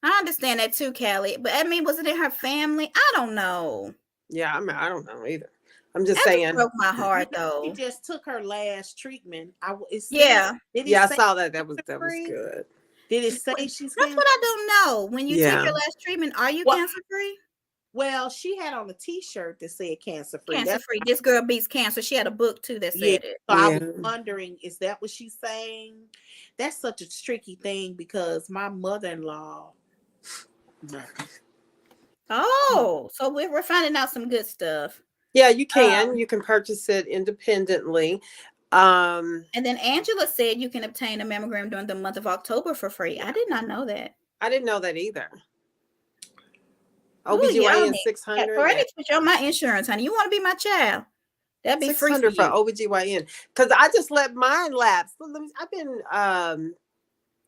I understand that too, Callie. But I mean, was it in her family? I don't know. Yeah, I mean, I don't know either. I'm just saying. It broke my heart though. She just took her last treatment. I saw that. That was good. Did it say she's? That's what I don't know. When you take your last treatment, are you cancer free? Well, she had on a T-shirt that said cancer free. Cancer free. This girl beats cancer. She had a book too that said it. So I was wondering, is that what she's saying? That's such a tricky thing because my mother-in-law. Oh, so we're finding out some good stuff. Yeah, you can. You can purchase it independently. And then Angela said you can obtain a mammogram during the month of October for free. I did not know that. I didn't know that either. OBGYN 600. I need to put you on my insurance, honey. You want to be my child? That'd be free for OBGYN. Because I just let mine lapse. I've been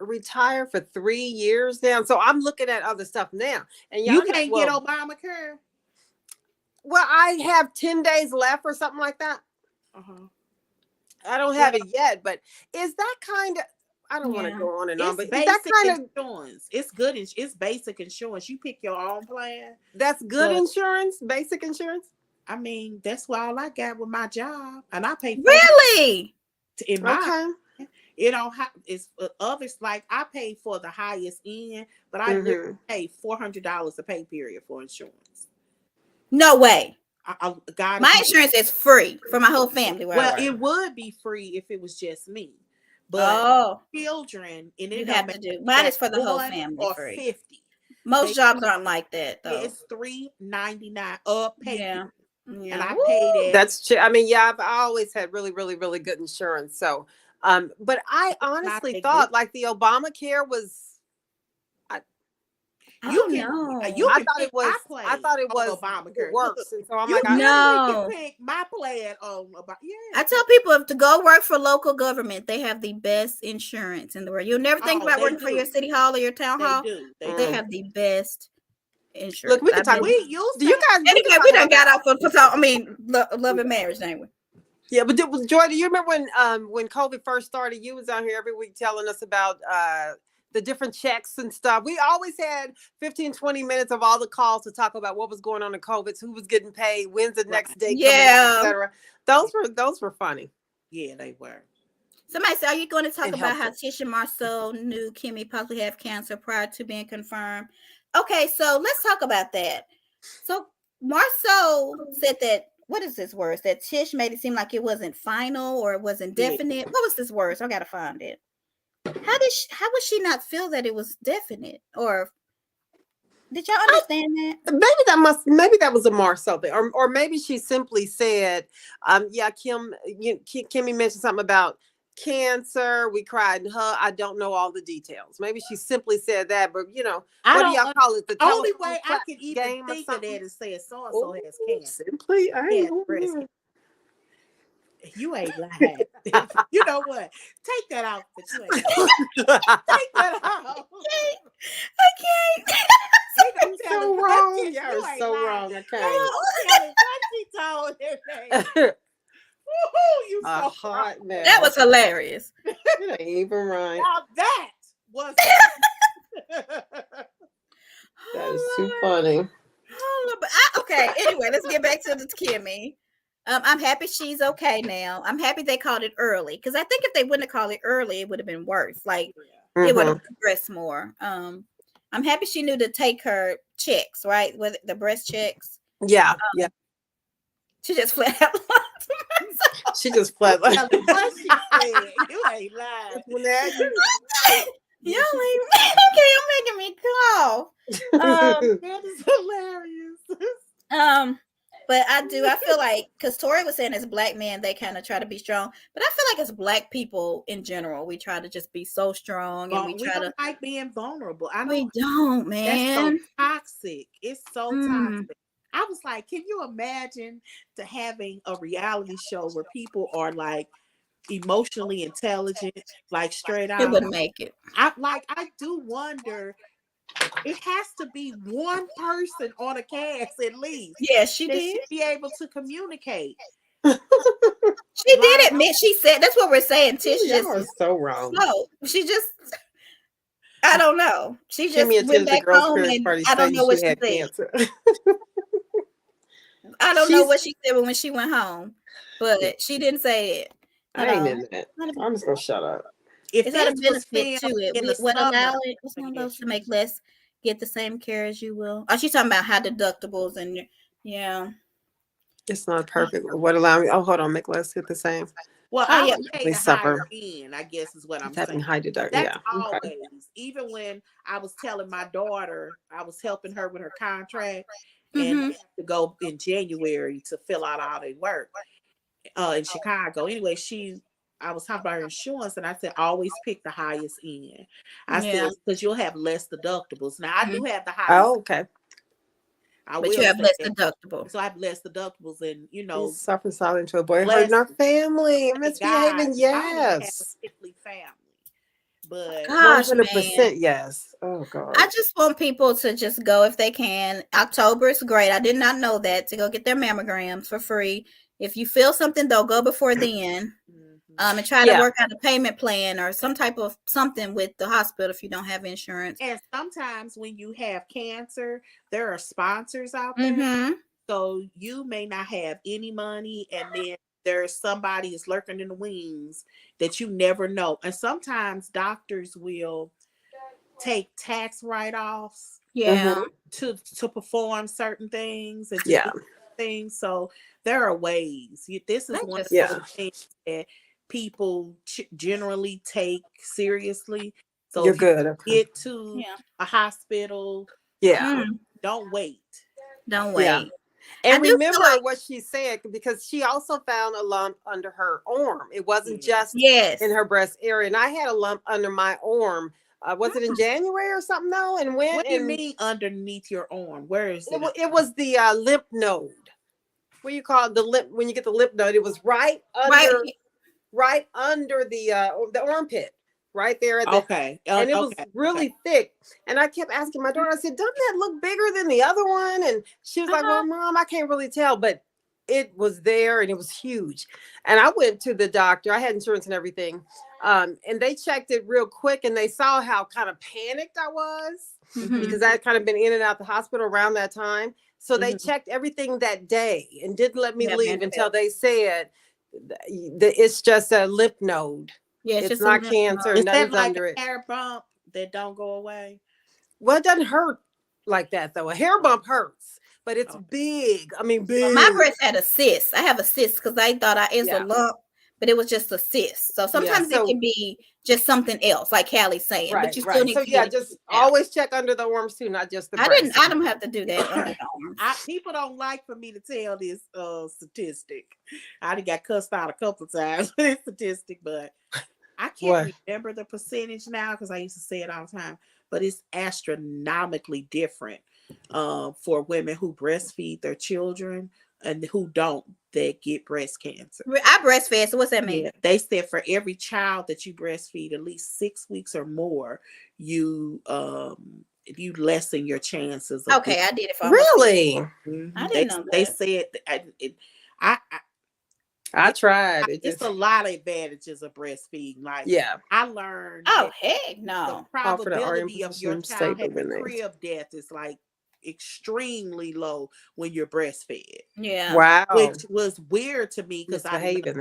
retired for 3 years now, so I'm looking at other stuff now. And you can't get Obamacare. Well, I have 10 days left or something like that. I don't have it yet, but is that kind of, I don't want to go on and on, but is that kind of insurance? It's good. It's basic insurance. You pick your own plan. That's good insurance, basic insurance. I mean, that's all I got with my job, and I pay. Really? In my, It don't have it's others like I paid for the highest end, but I literally paid $400 a pay period for insurance. No way. God, My insurance is free for my whole family. well, it would be free if it was just me, but children, and you it have don't to do. Mine is for the whole 1 family or free. 50. Most jobs aren't like that though. It's $3.99 a pay. Yeah. And I paid it. That's true. I mean, yeah, I've always had really, really, really good insurance. So, but I honestly thought like the Obamacare was. I thought it was. I thought it was Obamacare. Works, and so I'm you like, can pick my plan on about. Yeah, I tell people to go work for local government. They have the best insurance in the world. You'll never think about working for your city hall or your town hall. They have the best insurance. Look, we can talk. Do you guys? Anyway, we done got off for talk. I mean, love and marriage, ain't we? Yeah, but Joy, do you remember when COVID first started? You was out here every week telling us about the different checks and stuff. We always had 15, 20 minutes of all the calls to talk about what was going on in COVID, who was getting paid, when's the next day coming, etc. Those were funny. Yeah, they were. Somebody said, are you going to talk about how Tish and Marcel knew Kimmy possibly have cancer prior to being confirmed? Okay, so let's talk about that. So Marcel said that, what is this word? That Tish made it seem like it wasn't final or it wasn't definite. Yeah. What was this word? I got to find it. How would she not feel that it was definite? Or did y'all understand that? Maybe that was a Marcel thing, or maybe she simply said, Kimmy mentioned something about cancer. We cried in her. I don't know all the details. Maybe she simply said that, but what do y'all call it? The only way I can even think of that is say so and so has cancer. Simply, You ain't lying. You know what? Take that out. Take that out. I can't. So wrong. You're so wrong. I can't. She told everything. You so hot man. That was hilarious. It ain't even right. Now that was that is too funny. Okay, anyway, let's get back to the Kimmy. I'm happy she's okay now. I'm happy they called it early because I think if they wouldn't have called it early, it would have been worse. Like it would have progressed more. I'm happy she knew to take her checks, right? With the breast checks. Yeah, She just flat out. She just flat out. You ain't lying. Y'all ain't okay. I'm making me cough. That is hilarious. But I feel like, because Tori was saying as Black men, they kind of try to be strong. But I feel like as Black people in general, we try to just be so strong. And we don't like being vulnerable. We don't, man. That's so toxic. It's so toxic. I was like, can you imagine having a reality show where people are like emotionally intelligent, like straight out? It wouldn't make it. I do wonder. It has to be one person on a cast at least. Yeah, she did. Should be able to communicate. She did admit. She said that's what we're saying. Tish just are so wrong. No, she just. I don't know. She just went back home and I don't know what she said. I don't know what she said when she went home, but she didn't say it. I ain't in that. I'm just gonna shut up. If it's not a benefit to it, what allow it? What's one of those to make less get the same care as you will? Oh, she's talking about high deductibles and It's not perfect. What allow me? Oh, hold on, make less get the same. Well, I would suffer. I guess is what I'm saying. High deductible. That's always. Even when I was telling my daughter, I was helping her with her contract, and to go in January to fill out all their work in Chicago. Anyway, I was talking about her insurance, and I said, always pick the highest end. I said, because you'll have less deductibles. Now, I do have the highest. Oh, okay. But you have less deductibles. So I have less deductibles, and suffer silent to a boy hurting our family, misbehaving. Yes. Family. But 100% yes. Oh God. I just want people to just go if they can. October is great. I did not know that, to go get their mammograms for free. If you feel something though, go before then. And try to work out a payment plan or some type of something with the hospital if you don't have insurance. And sometimes when you have cancer, there are sponsors out there. So you may not have any money, and then there's somebody is lurking in the wings that you never know. And sometimes doctors will take tax write-offs Yeah. to perform certain things and to Yeah. do things. So there are ways. This is That's one of just those Yeah. things that people generally take seriously. So You're if you good. Okay. get to Yeah. a hospital, Yeah. don't wait. Don't Yeah. wait. I And do feel remember like what she said, because she also found a lump under her arm. It wasn't just yes. in her breast area. And I had a lump under my arm. Was it in January or something? No, and went What do you and mean underneath your arm? Where is it? it was the lymph node. What do you call it? The lip when you get the lymph node? It was right under the armpit, right there at the. Okay. And it was Okay. really thick. And I kept asking my daughter, I said, doesn't that look bigger than the other one? And she was like, well, Mom, I can't really tell. But it was there and it was huge. And I went to the doctor. I had insurance and everything. And they checked it real quick and they saw how kind of panicked I was because I had kind of been in and out the hospital around that time. So they checked everything that day and didn't let me leave until they said it's just a lymph node. Yeah, it's not cancer. Is that Nothing's like under a it. hair bump that don't go away? Well, it doesn't hurt like that though. A hair bump hurts, but it's big. I mean, big. Well, my breast had a cyst. I have a cyst because I thought it was a lump, but it was just a cyst. So sometimes it can be just something else, like Callie's saying. But you still need to just always check under the arms too, not just the breast. I don't have to do that under the arms. People don't like for me to tell this statistic. I done got cussed out a couple of times with this statistic, but I can't remember the percentage now because I used to say it all the time. But it's astronomically different for women who breastfeed their children and who don't, that get breast cancer. I breastfed, so what's that mean? Yeah, they said for every child that you breastfeed at least 6 weeks or more, you lessen your chances. Okay, I did it for really. I didn't know that. They said I tried. It's a lot of advantages of breastfeeding. Like I learned. Oh heck no! The probability of your child having crib death is like extremely low when you're breastfed. Yeah. Wow. Which was weird to me because I had and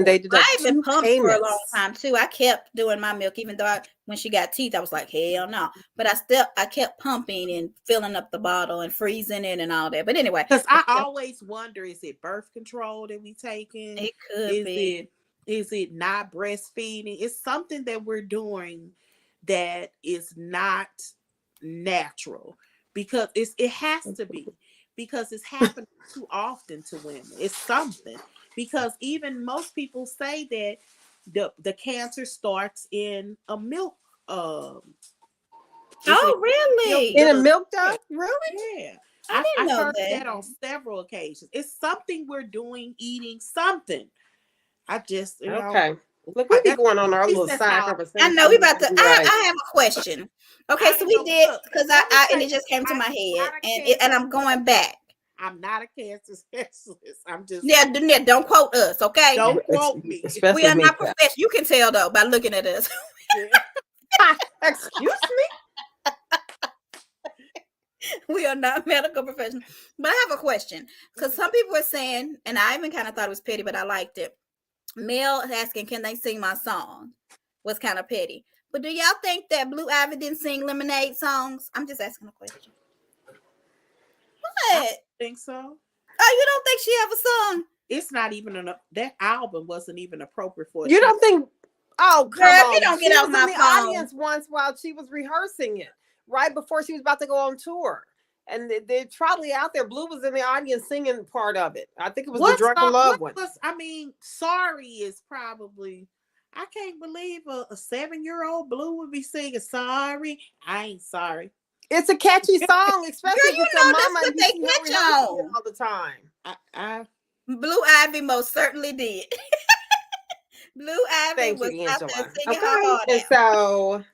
they did I've been pumped for a long time too. I kept doing my milk, even though when she got teeth, I was like, hell no. But I kept pumping and filling up the bottle and freezing it and all that. But anyway, because I always wonder, is it birth control that we taking? It could be. Is it not breastfeeding? It's something that we're doing that is not natural, because it has to be, because it's happening too often to women. It's something, because even most people say that the cancer starts in a milk really? In a milk duct? Really? Yeah. I didn't know heard that on several occasions. It's something we're doing, eating something. I just okay. Look, we be going on our little side conversation. I know we about to. I have a question. Okay, so we did because I and it just came to my head, and I'm going back. I'm not a cancer specialist. I'm just don't quote us, okay? Don't quote me. We are not professional. You can tell though by looking at us. Excuse me. We are not medical professionals. But I have a question, because some people were saying, and I even kind of thought it was petty, but I liked it. Mel asking, can they sing my song? Was kind of petty. But do y'all think that Blue Ivy didn't sing Lemonade songs? I'm just asking a question. What? I think so. Oh, you don't think she have a song? It's not even that album wasn't even appropriate for it. You don't think? Oh, come on. You don't get out my phone. Audience once while she was rehearsing it, right before she was about to go on tour. And they're probably out there. Blue was in the audience singing part of it. I think it was the Drunk in Love one. Sorry is probably, I can't believe a 7-year-old Blue would be singing Sorry. I ain't sorry. It's a catchy song, especially with your mama. That's what they catch on all the time. Blue Ivy most certainly did. Blue Ivy was out there singing her heart out.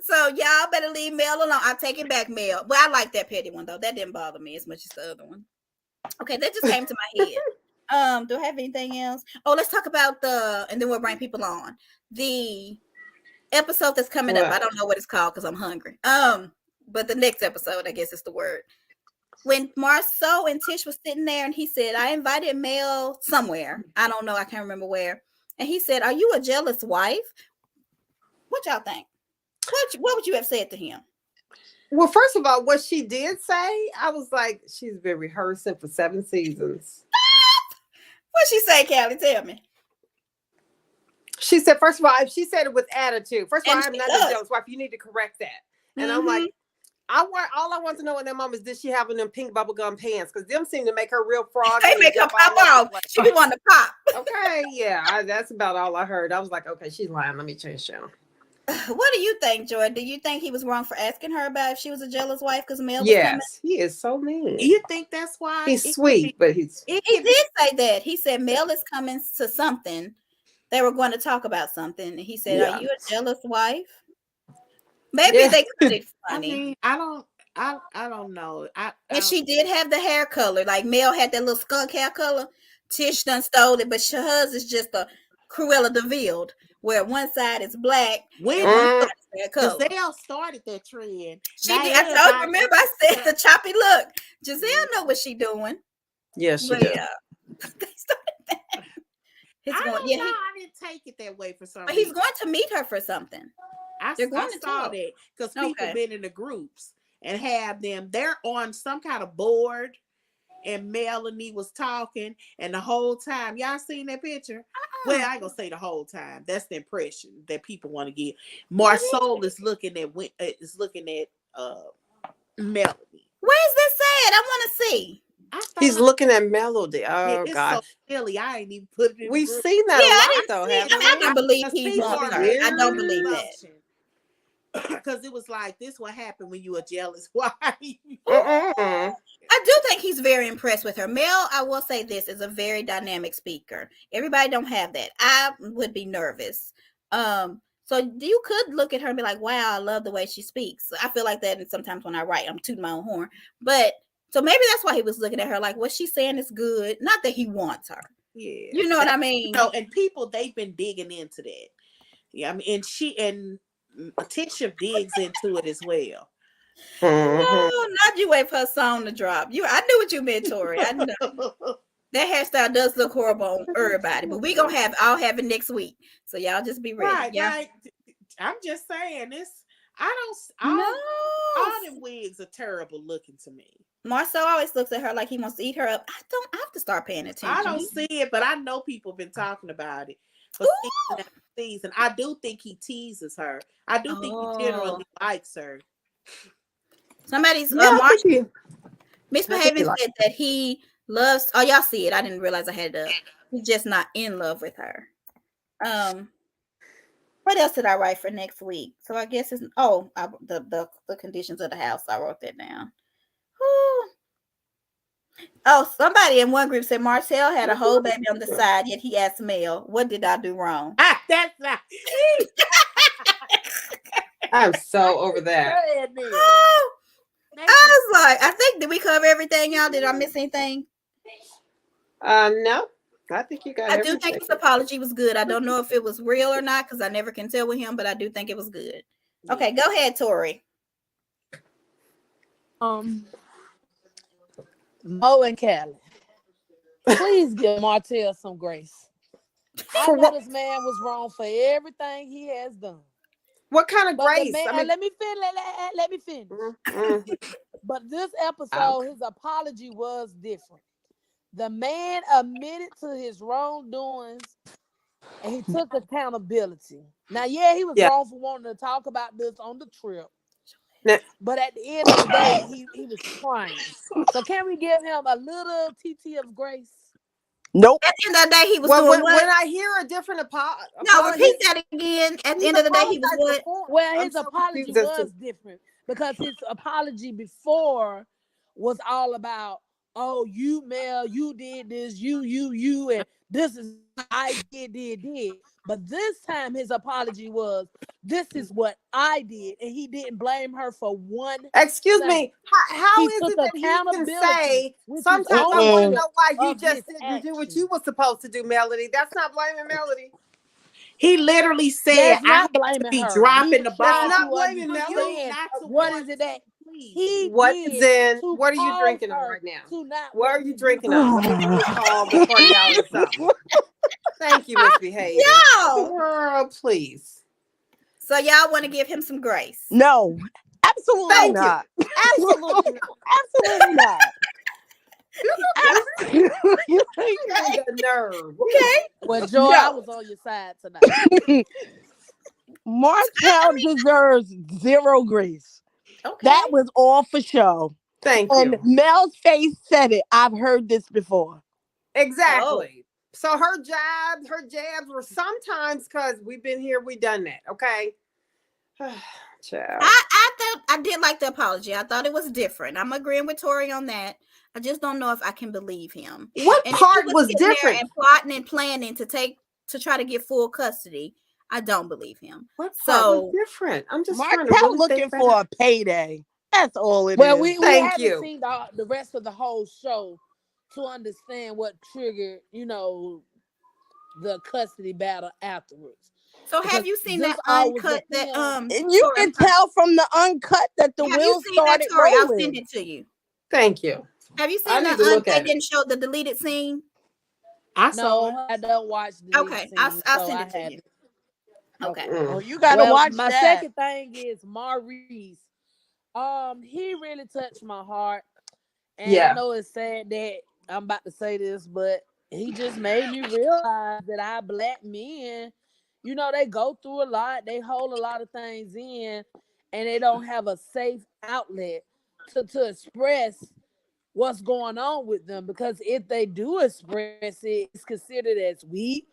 So y'all better leave Mel alone. I'll take it back, Mel. But I like that petty one though. That didn't bother me as much as the other one. Okay, that just came to my head. Do I have anything else? Oh, let's talk about and then we'll bring people on. The episode that's coming up. I don't know what it's called because I'm hungry. But the next episode, I guess is the word. when Marceau and Tish was sitting there, and he said, I invited Mel somewhere. I don't know. I can't remember where. And he said, are you a jealous wife? What y'all think? What would you have said to him? Well, first of all, what she did say, I was like, she's been rehearsing for 7 seasons. What'd she say, Callie? Tell me. She said, first of all, she said it with attitude. First of all, And I'm she not does. a jealous wife. You need to correct that. And I'm like, all I want to know in that moment is, did she have on them pink bubblegum pants? Because them seem to make her real froggy. They make her pop off. She be wanting to pop. Okay, yeah, that's about all I heard. I was like, okay, she's lying. Let me change channel. What do you think, Joy? Do you think he was wrong for asking her about if she was a jealous wife because Mel was Yes, coming? he is so mean. You think that's why? He's sweet, but He did say that. He said Mel is coming to something. They were going to talk about something. And he said, are you a jealous wife? Maybe they could be funny. I mean, I don't know. And she did have the hair color. Like Mel had that little skunk hair color. Tish done stole it, but hers is just a Cruella de Vil, where one side is black and one side is hair color. Giselle started that trend. She did. I told you, remember I said the choppy look. Giselle know what she doing. Yes, she did. They started that. I didn't take it that way for some But reason. he's going to meet her for something. They're going to saw that because people been in the groups and have them. They're on some kind of board, and Melanie was talking, and the whole time, y'all seen that picture? Well, I ain't gonna say the whole time. That's the impression that people want to get. Marceau is looking at Melanie. Where's this at? I want to see. He's looking at Melody. Oh, it's God. so silly. I ain't even put it in. We've seen that a lot, though, haven't we? I don't believe he wants her. I don't believe that. Because it was like, this what happened when you a jealous wife. I do think he's very impressed with her. Mel, I will say this, is a very dynamic speaker. Everybody don't have that. I would be nervous. So you could look at her and be like, wow, I love the way she speaks. I feel like that, and sometimes when I write, I'm tooting my own horn. But so maybe that's why he was looking at her like, what she's saying is good. Not that he wants her. Yeah. You know what I mean? And people, they've been digging into that. Yeah, I mean, and Tisha digs into it as well. No, not you wait for a song to drop. I knew what you meant, Tori. I know. That hairstyle does look horrible on everybody, but we're gonna have it next week. So y'all just be ready. Right. I'm just saying this. All them wigs are terrible looking to me. Marceau always looks at her like he wants to eat her up. I have to start paying attention. I don't see it, but I know people have been talking about it for season. I do think he teases her. I do think he generally likes her. Somebody's misbehaving said that he loves. Oh, y'all see it. I didn't realize I had it up. He's just not in love with her. What else did I write for next week? So I guess it's the conditions of the house. I wrote that down. Whew. Oh, somebody in one group said Martell had a whole baby on the side, yet he asked Mel, what did I do wrong? That's not. I'm so over that. Oh, I was like, I think, did we cover everything, y'all? Did I miss anything? No. I think you got everything. I do think his apology was good. I don't know if it was real or not because I never can tell with him, but I do think it was good. Okay, go ahead, Tori. Mo and Callie, please give Martell some grace. I know this man was wrong for everything he has done. What kind of grace? Let me finish. But this episode, his apology was different. The man admitted to his wrongdoings and he took accountability. Now, he was wrong for wanting to talk about this on the trip. But at the end of the day, he was trying. So can we give him a little TT of grace? Nope. At the end of the day, he was doing what? When I hear a different apology. No, repeat that again. At the end of the day, he was what? Well, his apology was different because his apology before was all about, oh, you, Mel, you did this, you, and this is I did. But this time his apology was, this is what I did, and he didn't blame her for one. Excuse me, how is it that he can say, sometimes I want to know why you just didn't do what you were supposed to do, Melody? That's not blaming Melody. He literally said, I have to be dropping the ball. That's not blaming Melody. What is it that? he What, did Zen? to What are you cause drinking on her right now? to not What are want you to be drinking on? Let me give you a call before the hour is up. Thank you, Misbehaving. Yo. Girl, please. So y'all want to give him some grace? No, absolutely Thank not. you. Absolutely not. Absolutely not. You got the nerve. Okay. Well, Joy, I was on your side tonight. Martell deserves zero grace. Okay. That was all for show. Thank And you. Mel's face said it. I've heard this before. Exactly. So her jabs were sometimes because we've been here, we done that. Okay. Child. I thought I did like the apology. I thought it was different. I'm agreeing with Tori on that. I just don't know if I can believe him. What And if part he was sitting there different? and plotting and planning to try to get full custody, I don't believe him. What part So was different? I'm just trying to Martell really looking think back. for a payday. That's all it Well, is. we Thank haven't you. seen the rest of the whole show to understand what triggered, the custody battle afterwards. so Because have you seen this that all was uncut the that film. And you Tori, can tell from the uncut that the have you wheels seen that, started Tori? I'll rolling. send it to you. Thank you. Have you I seen the need to look they at it. didn't show the deleted scene? I saw it. No, I don't watch the Okay, scene, I'll so send I it to you. haven't. Okay. Oh, you gotta Well, watch my that. second thing is Maurice. He really touched my heart, and I Yeah. know it's sad that I'm about to say this, but he just made me realize that our black men, they go through a lot, they hold a lot of things in, and they don't have a safe outlet to express what's going on with them, because if they do express it, it's considered as weak,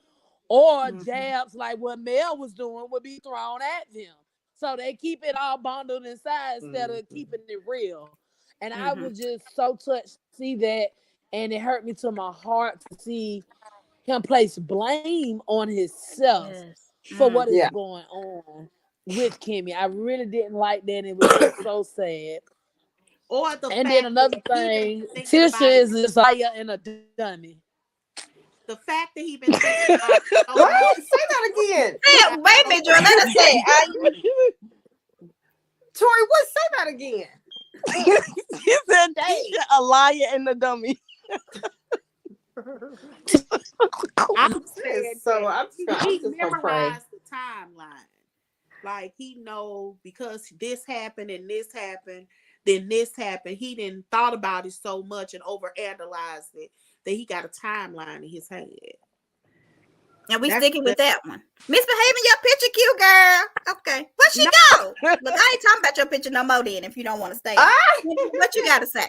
or jabs like what Mel was doing would be thrown at them. So they keep it all bundled inside instead of keeping it real. And I was just so touched to see that, and it hurt me to my heart to see him place blame on himself for what is Yeah. going on with Kimmy. I really didn't like that. It was just so sad. Or the And fact then another that he been thing, thinking Tisha about it. is just liar and a dummy. The fact that he been thinking about it so What? much. Say that again. Hey, wait a minute, Joy. Let us say it. Tori, what? Say that again. He said Tisha a liar and a dummy. I'm saying So that I'm he just gonna pray. memorized the timeline. Like he know because this happened and this happened, then this happened. He didn't thought about it so much and overanalyzed it that he got a timeline in his head. And we sticking with that one. Misbehaving, your picture cute, girl. Okay. Where she go? Look, I ain't talking about your picture no more then if you don't want to stay. What you got to say?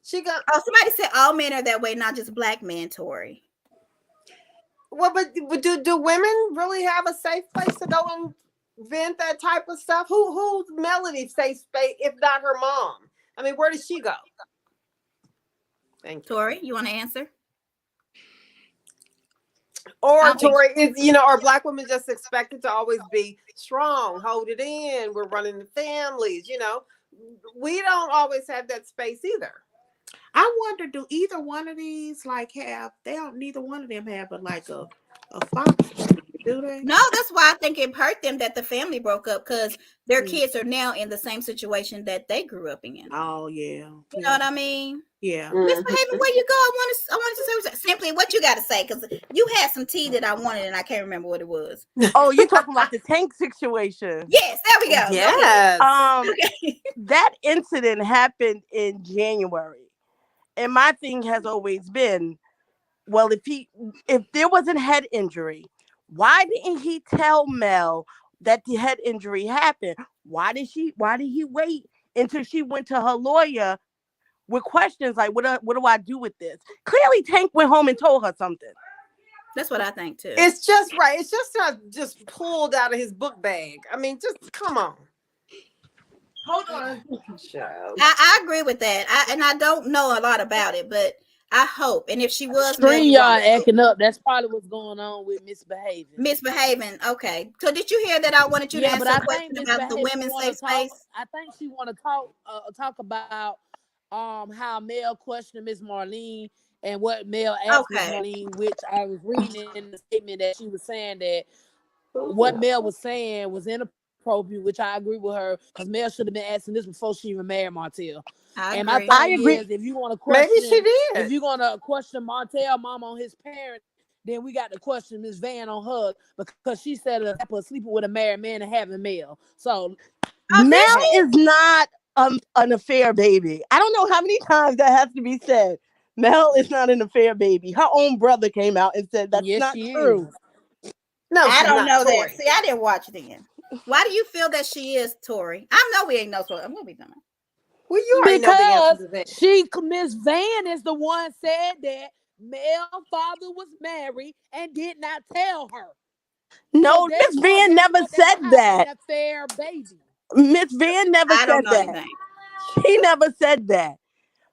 She got. Oh, somebody said all men are that way, not just black men, Tori. Well, but do women really have a safe place to go and vent that type of stuff? Who's Melody safe space if not her mom? I mean, where does she go? Thank you. Tori, you want to answer? Or Tori is, are black women just expected to always be strong, hold it in, we're running the families, we don't always have that space either. I wonder, do either one of these neither one of them have a father, do they? No, that's why I think it hurt them that the family broke up, because their kids are now in the same situation that they grew up in. Oh yeah. You know what I mean? Yeah. Misbehaving, where you go? I wanted to say simply what you got to say, because you had some tea that I wanted and I can't remember what it was. Oh, you're talking about the tank situation. Yes, there we go. Yes. That incident happened in January. And my thing has always been, well, if there was a head injury, why didn't he tell Mel that the head injury happened? Why did he wait until she went to her lawyer with questions like, what do I do with this? Clearly Tank went home and told her something. That's what I think too. It's just right. It's just not just pulled out of his book bag. I mean, just come on. Hold on. I agree with that. I don't know a lot about it, but I hope. And if she was StreamYard acting up, that's probably what's going on with misbehaving. Okay. So did you hear that? I wanted you to answer a question about the women's safe space. I think she want to talk about how Mel questioned Miss Marlene and what Mel asked Miss Marlene, which I was reading in the statement that she was saying that what Mel was saying was inappropriate inappropriate, which I agree with her, because Mel should have been asking this before she even married Martell. I And my agree. I thing agree. is, if you want to Maybe question, she if did. you're gonna question Martell mom on his parents, then we got to question Miss Van on her, because she said a sleeping with a married man and having Mel. So Oh, did Mel she? is not an affair baby. I don't know how many times that has to be said. Mel is not an affair baby. Her own brother came out and said that's yes, not she true. is. No, I she's don't not, know that. Tori. See, I didn't watch then. Why do you feel that she is, Tori? I know we ain't no Tori. I'm gonna be done. Well, you already know the answer Because to that. Miss Van is the one said that Mel father was married and did not tell her. So No, Miss therefore, Van never that said would have been that. a fair baby. Miss Van never I don't said know that. anything. She never said that.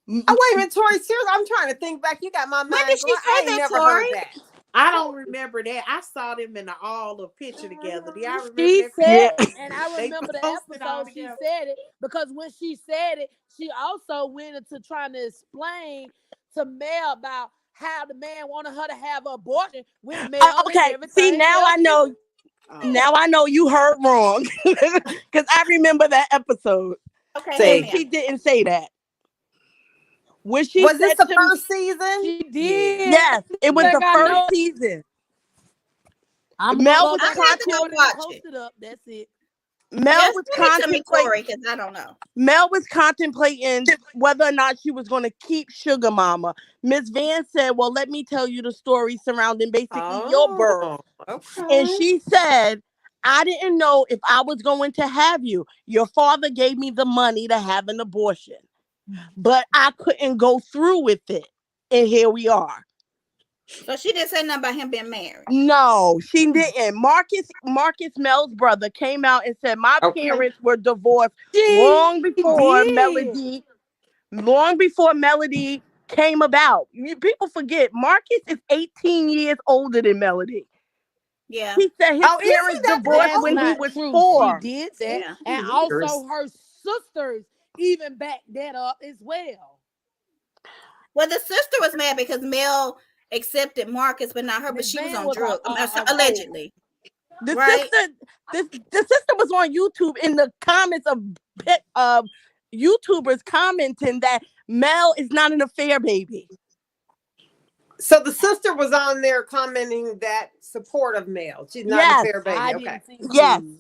Oh, wait a minute, Tori. Seriously, I'm trying to think back. You got my When did mind she going. say I ain't that, never Tori? heard that. I don't remember that. I saw them in the all of picture together. Do y'all remember She that said, picture? Yeah. and I They remember the posted all episode she together. said it, because when she said it, she also went into trying to explain to Mel about how the man wanted her to have an abortion with Mel and Okay. See, everything now else. I know. Oh. Now I know you heard wrong because I remember that episode, Okay, help and me See, out. she didn't say that. When she was this said the to me, first season? She Yeah. did. yes, it was Like the I first know, season. I'm gonna Mel go was I'm back gonna and have to go record contemplating. it and watch post it. it up. That's it. Mel Just was send it to me, contemplating. Tori, because I don't know. Mel was contemplating whether or not she was going to keep Sugar Mama. Miss Van said, "Well, let me tell you the story surrounding basically your birth." Oh, And okay. she said, "I didn't know if I was going to have you. Your father gave me the money to have an abortion, but I couldn't go through with it. And here we are." So she didn't say nothing about him being married. No, she didn't. Marcus Mel's brother came out and said my Okay. parents were divorced She long before did. Melody came about. People forget Marcus is 18 years older than Melody. Yeah, He said his Oh, is he parents that divorced That's when he not was true. She 4. did that. yeah. And 18 years? also her sisters even backed that up as well. Well, the sister was mad because Mel accepted Marcus, but not her. But Miss she was Van on was drugs, a whore. allegedly, The right? sister, the sister was on YouTube in the comments of YouTubers commenting that Mel is not an affair baby. So the sister was on there commenting that supportive male. She's not a Yes, fair baby. I Okay. didn't see yes. she.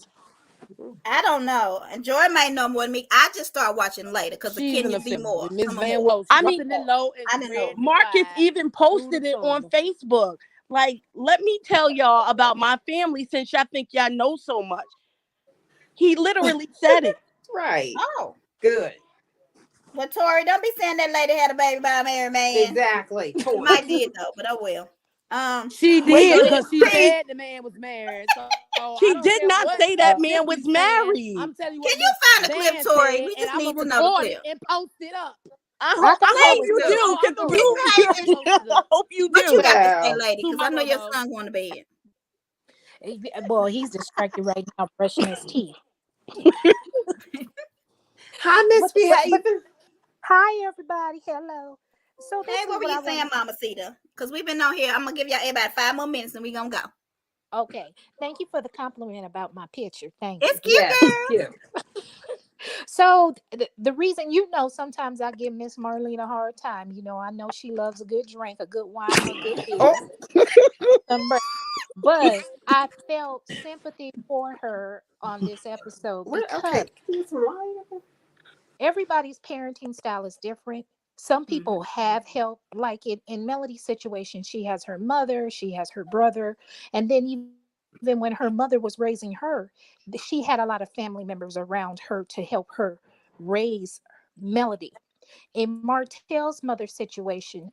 I don't know. And Joy might know more than me. I just started watching later because of She's an Kenya B. affair. Moore. Miss I'm a Van Moore. was I mean, dropping it low and I didn't know. spreading it Marcus wide even through posted the it on summer. Facebook. Like, let me tell y'all about my family since y'all think y'all know so much. He literally said it. Right. Oh, Good. well, Tori, don't be saying that lady had a baby by a married man. Exactly. She Tori. might did though, but oh well. She Well, So did, you this, because she see, said the man was married. So I She don't did care not what say that man was Tiffany's saying. married. I'm telling you can what you Miss find the clip, Van Tori? said, We and just I'm need gonna to know the record it clip. and post it up. I I can hope Please post you it. do. do, I'm because gonna Be you, record it and private. post it I up. hope you What you do. got to say, well, lady? Because I know Tomorrow your though. son going to bed. Well, he's distracted right now, brushing his teeth. hi, But misbehaving. hi, everybody. Hello. So Hey, this is what were what you I want saying, to. Mama Cedar? Because we've been on here. I'm gonna give y'all about 5 more minutes and we gonna go. Okay. Thank you for the compliment about my picture. Thank It's you. cute, Yes, it's girl. cute. So the reason, sometimes I give Miss Marlene a hard time. I know she loves a good drink, a good wine, or a good beer. Oh, But I felt sympathy for her on this episode where? Okay. because Can you get some light? everybody's parenting style is different. Some people Mhm. have help, like in Melody's situation, she has her mother, she has her brother, and then even when her mother was raising her, she had a lot of family members around her to help her raise Melody. In Martell's mother's situation,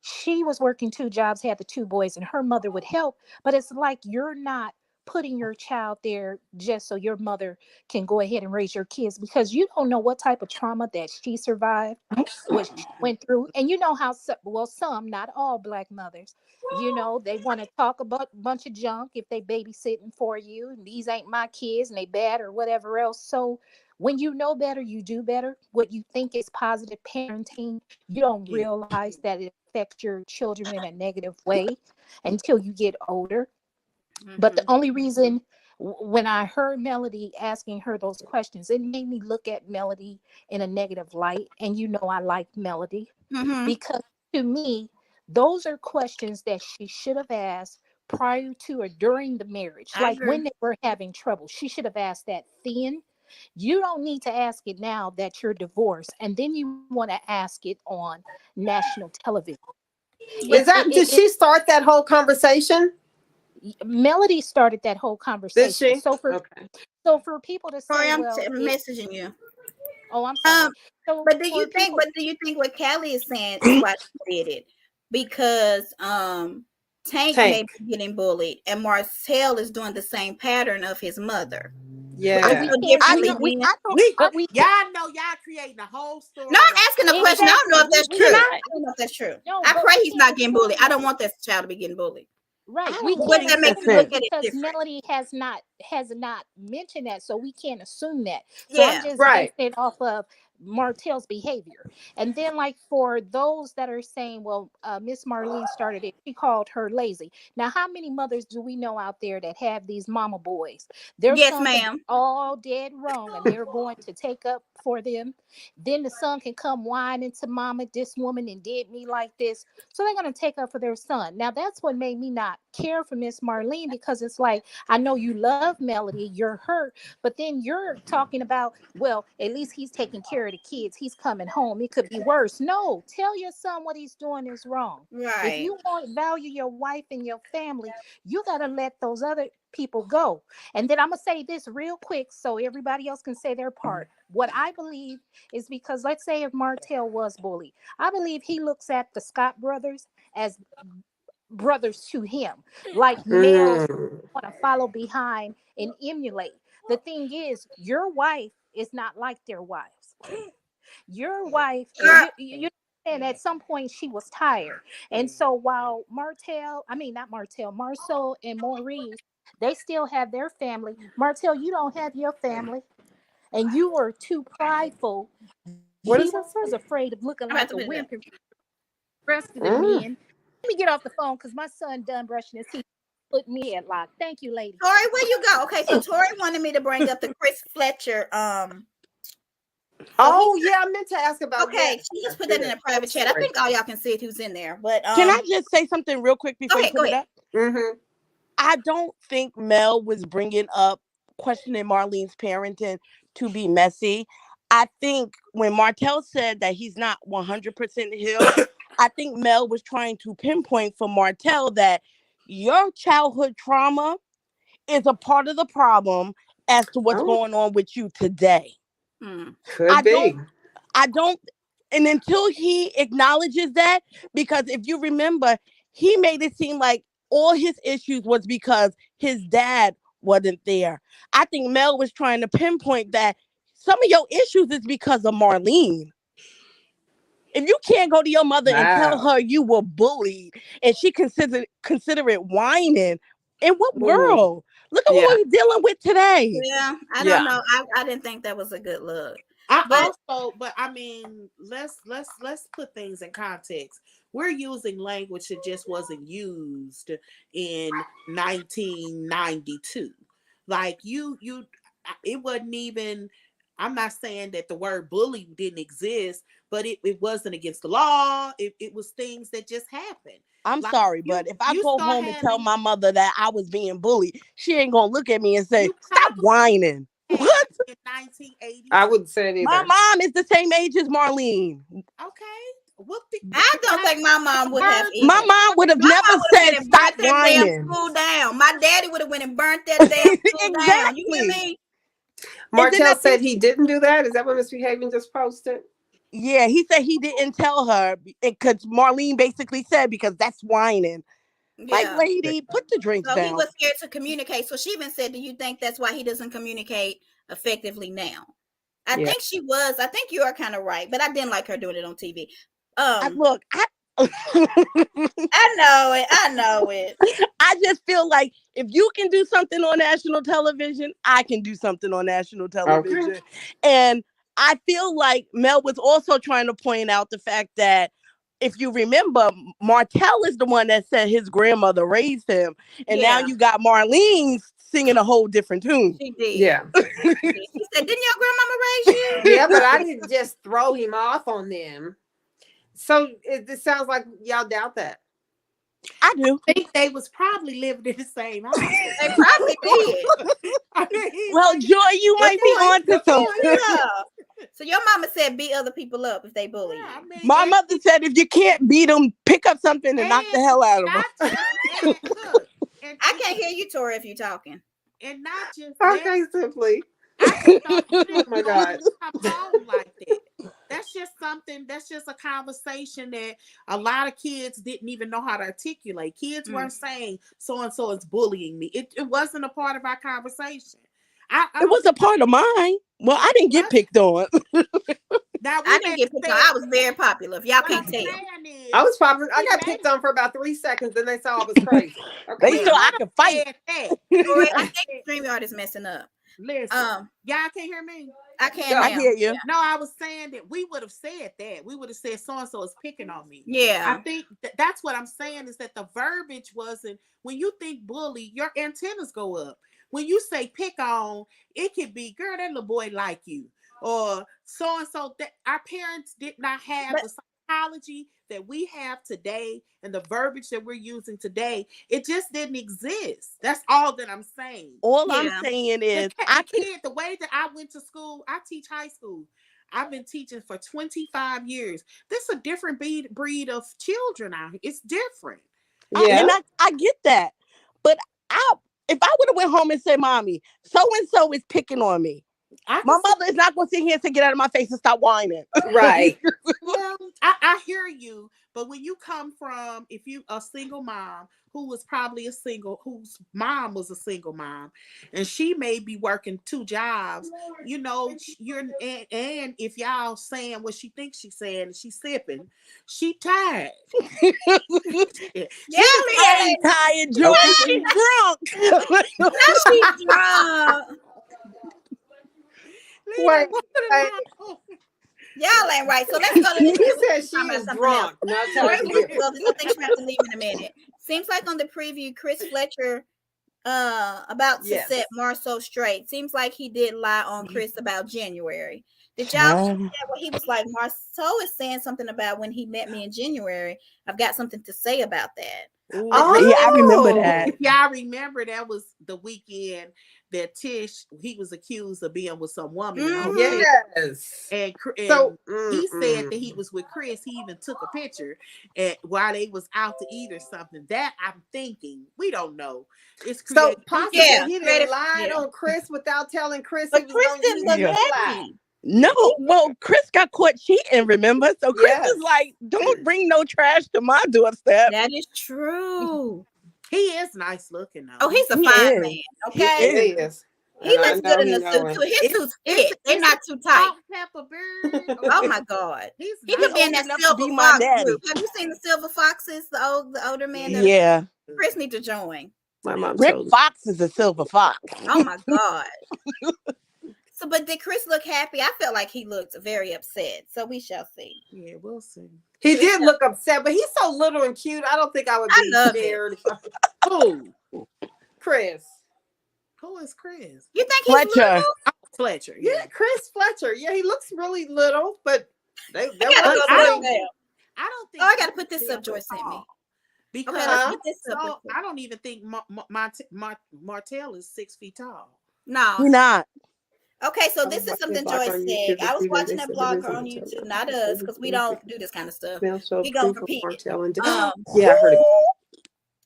she was working two jobs, had the two boys, and her mother would help. But it's like you're not putting your child there just so your mother can go ahead and raise your kids, because you don't know what type of trauma that she survived, what she went through. And you know how, well, some, not all Black mothers, they want to talk about a bunch of junk if they babysitting for you. And these ain't my kids and they bad or whatever else. So when you know better, you do better. What you think is positive parenting, you don't Yeah. realize that it affects your children in a negative way until you get older. But the Mhm. only reason When I heard Melody asking her those questions, it made me look at Melody in a negative light. And you know, I like Melody Mm-hmm. because to me, those are questions that she should have asked prior to or during the marriage, I like agree. when they were having trouble. She should have asked that then. You don't need to ask it now that you're divorced, and then you want to ask it on national television. Is that, did she start that whole conversation? Melody started that whole Did conversation. she? So for Okay. people to Tori, say, I'm well, messaging you. oh, I'm Um, sorry. So but do for you think? people, But do you think what Callie is saying is why she did it? Because Tank may Tank. be getting bullied, and Marcel is doing the same pattern of his mother, but but we Yeah. so can't, I differently. know. we, Then I don't. We but we y'all know y'all creating a whole no, story I'm right asking a now. question. I don't know exactly, if that's Can true. we I? I don't know if that's true. no, I but pray we he's can't not getting bullied. assume I that. don't want this child to be getting bullied. Right. I We don't What can't think that that's makes assume you that look it. at it because different. Melody has not mentioned that, so we can't assume that. So I'm Yeah. just basing Right. it off of Martell's behavior. And then, like, for those that are saying, well, Miss Marlene started it, she called her lazy. Now, how many mothers do we know out there that have these mama boys? Their Yes, son could be ma'am. all dead wrong, and they're going to take up for them. Then the son can come whining to mama, this woman and did me like this. So they're going to take up for their son. Now, that's what made me not care for Miss Marlene, because it's like, I know you love Melody, you're hurt, but then you're talking about, well, at least he's taking care of the kids. He's coming home. It could be worse. No, tell your son what he's doing is wrong. If Right. you want value your wife and your family, you got to let those other people go. And then I'm going to say this real quick so everybody else can say their part. What I believe is, because let's say if Martell was bullied, I believe he looks at the Scott brothers as brothers to him, like males Mm. want to follow behind and emulate. The thing is, your wife is not like their wives. Your wife, Girl, and at some point she was tired. And so while not Martell, Marcel and Maurice, they still have their family. Martell, you don't have your family, and you were too prideful. He What was is that say? afraid of looking like I'm a about to put wimp it in up. the rest of the Mm. men. Let me get off the phone because my son done brushing his teeth. Put me at lock. Thank you, ladies. Tori, where you go? Okay, so Tori wanted me to bring up the Chris Fletcher. So he Oh yeah, I meant to ask about okay. that. She just put that in a private chat. I think all y'all can see it who's in there. But Can I just say something real quick go before you ahead, go put it ahead. up? Mm-hmm. I don't think Mel was bringing up questioning Marlene's parenting to be messy. I think when Martell said that he's not 100% healed, I think Mel was trying to pinpoint for Martell that your childhood trauma is a part of the problem as to what's Oh, going on with you today. Hmm. I could don't be. I don't, and until he acknowledges that, because if you remember, he made it seem like all his issues was because his dad wasn't there. I think Mel was trying to pinpoint that some of your issues is because of Marlene. If you can't go to your mother and tell Wow. her you were bullied and she consider it whining, in what Mm. world? Look at what Yeah. we're dealing with today. Yeah, I don't Yeah. know. I didn't think that was a good look. I But also, but I mean, let's put things in context. We're using language that just wasn't used in 1992. Like it wasn't even. I'm not saying that the word bully didn't exist, but it wasn't against the law. It was things that just happened. I'm Like sorry, you but if I you go start home and tell having my mother that I was being bullied, she ain't gonna look at me and say, you "Stop probably whining." had What? in I 1982. wouldn't say it My either. mom is the same age as Marlene. Okay, what the I don't think my mom would have birds of My either. mom would have My never mom would have went said, and "Stop burnt that damn whining." school down. My daddy would have went and burnt that damn school down. You hear Exactly. me? And then Martell I said think, he didn't do that. Is that what Misbehaving just posted? yeah, he said he didn't tell her because Marlene basically said, because that's whining. Like, Yeah. lady, put the drinks So he down. was scared to communicate. So she even said, "Do you think that's why he doesn't communicate effectively now?" I Yeah. think she was. I think you are kind of right, but I didn't like her doing it on TV. I, Um, look, I know it. I know it. I just feel like if you can do something on national television, I can do something on national Okay. television. And I feel like Mel was also trying to point out the fact that if you remember, Martell is the one that said his grandmother raised him. And now Yeah. you got Marlene singing a whole different tune. She did. Yeah. She said, "Didn't your grandmama raise you?" Yeah, but I didn't just throw him off on them. So it sounds like y'all doubt that. I do. I think they was probably living in the same house. They probably did. I mean, Well, Joy, you might be on to something. Yeah. So your mama said beat other people up if they bully you. yeah, I mean, My mother said if you can't beat them, pick up something and knock the hell out of them. not just and look, and I can't hear you, Tori, if you're talking. and not just that. Okay, simply. I just don't you Oh didn't my know God. how phone like that. That's just something. That's just a conversation that a lot of kids didn't even know how to articulate. Kids weren't saying so and so is bullying me. It wasn't a part of our conversation. It was a part of mine. Well, I didn't get picked on. Now, I didn't get picked on. I was very popular. If y'all can't tell. I was popular. I got picked on for about 3 seconds, then they saw I was crazy. They Okay. saw I could fight. Tori, I think StreamYard is messing up. Listen, y'all can't hear me. I can't. I now. hear you. No, I was saying that we would have said that. We would have said so and so is picking on me. Yeah. I think that's what I'm saying is that the verbiage wasn't when you think bully, your antennas go up. When you say pick on, it could be, girl, that little boy like you, or so and so. That our parents did not have the psychology that we have today and the verbiage that we're using today. It just didn't exist. That's all that I'm saying. All I'm saying is, The way that I went to school, I teach high school. I've been teaching for 25 years. This is a different breed of children out here. It's different. Yeah. And I get that. But if I would have went home and said, Mommy, so-and-so is picking on me, my mother is not going to sit here and say, get out of my face and stop whining. Right. Well, I hear you. But when you come from, if you a single mom who was probably whose mom was a single mom, and she may be working 2 jobs, you know, and if y'all saying what she thinks she's saying and she's sipping, she tired. Yeah, ain't tired, Joy. She's drunk. she's drunk. Wait, Y'all ain't right. So let's go to he this. said she is drunk. Well, I think we have to leave in a minute. Seems like on the preview, Chris Fletcher about to set Marceau straight. Seems like he did lie on Chris about January. Did y'all see that? Well, he was like, Marceau is saying something about when he met me in January. I've got something to say about that. Oh, yeah, I remember that. If y'all remember, that was the weekend that Tish, he was accused of being with some woman. Yes. And So he said that he was with Chris. He even took a picture while they was out to eat or something. That I'm thinking, we don't know. It's so possibly he didn't lie yeah. on Chris without telling Chris But he was Chris going didn't to look lie. happy. No, well, Chris got caught cheating, remember? So Chris is like, don't bring no trash to my doorstep. That is true. He is nice looking though. Oh, he's a fine man. Okay. He is. He looks good in the suit too. His suits fit. They're not too tight. Pepper bird. Oh my God. He could be in that Silver Fox group. Have you seen the Silver Foxes? The older man. Yeah. Chris need to join. My mom Rick Fox is a silver fox. Oh my God. So, but did Chris look happy? I felt like he looked very upset. So we shall see. Yeah, we'll see. He did look upset, but he's so little and cute. I don't think I would be scared. Who? Chris. Who is Chris? You think he's little? Fletcher. Yeah, Chris Fletcher. Yeah, he looks really little, but I don't think. Oh, I gotta put this up. Joyce sent me. Because let's put this up. I don't even think Martell is 6 feet tall. No, he's not. Okay, so this is something Joyce said. I was watching that blogger on YouTube, not us, because we don't do this kind of stuff. We gonna repeat it. Yeah, I heard it.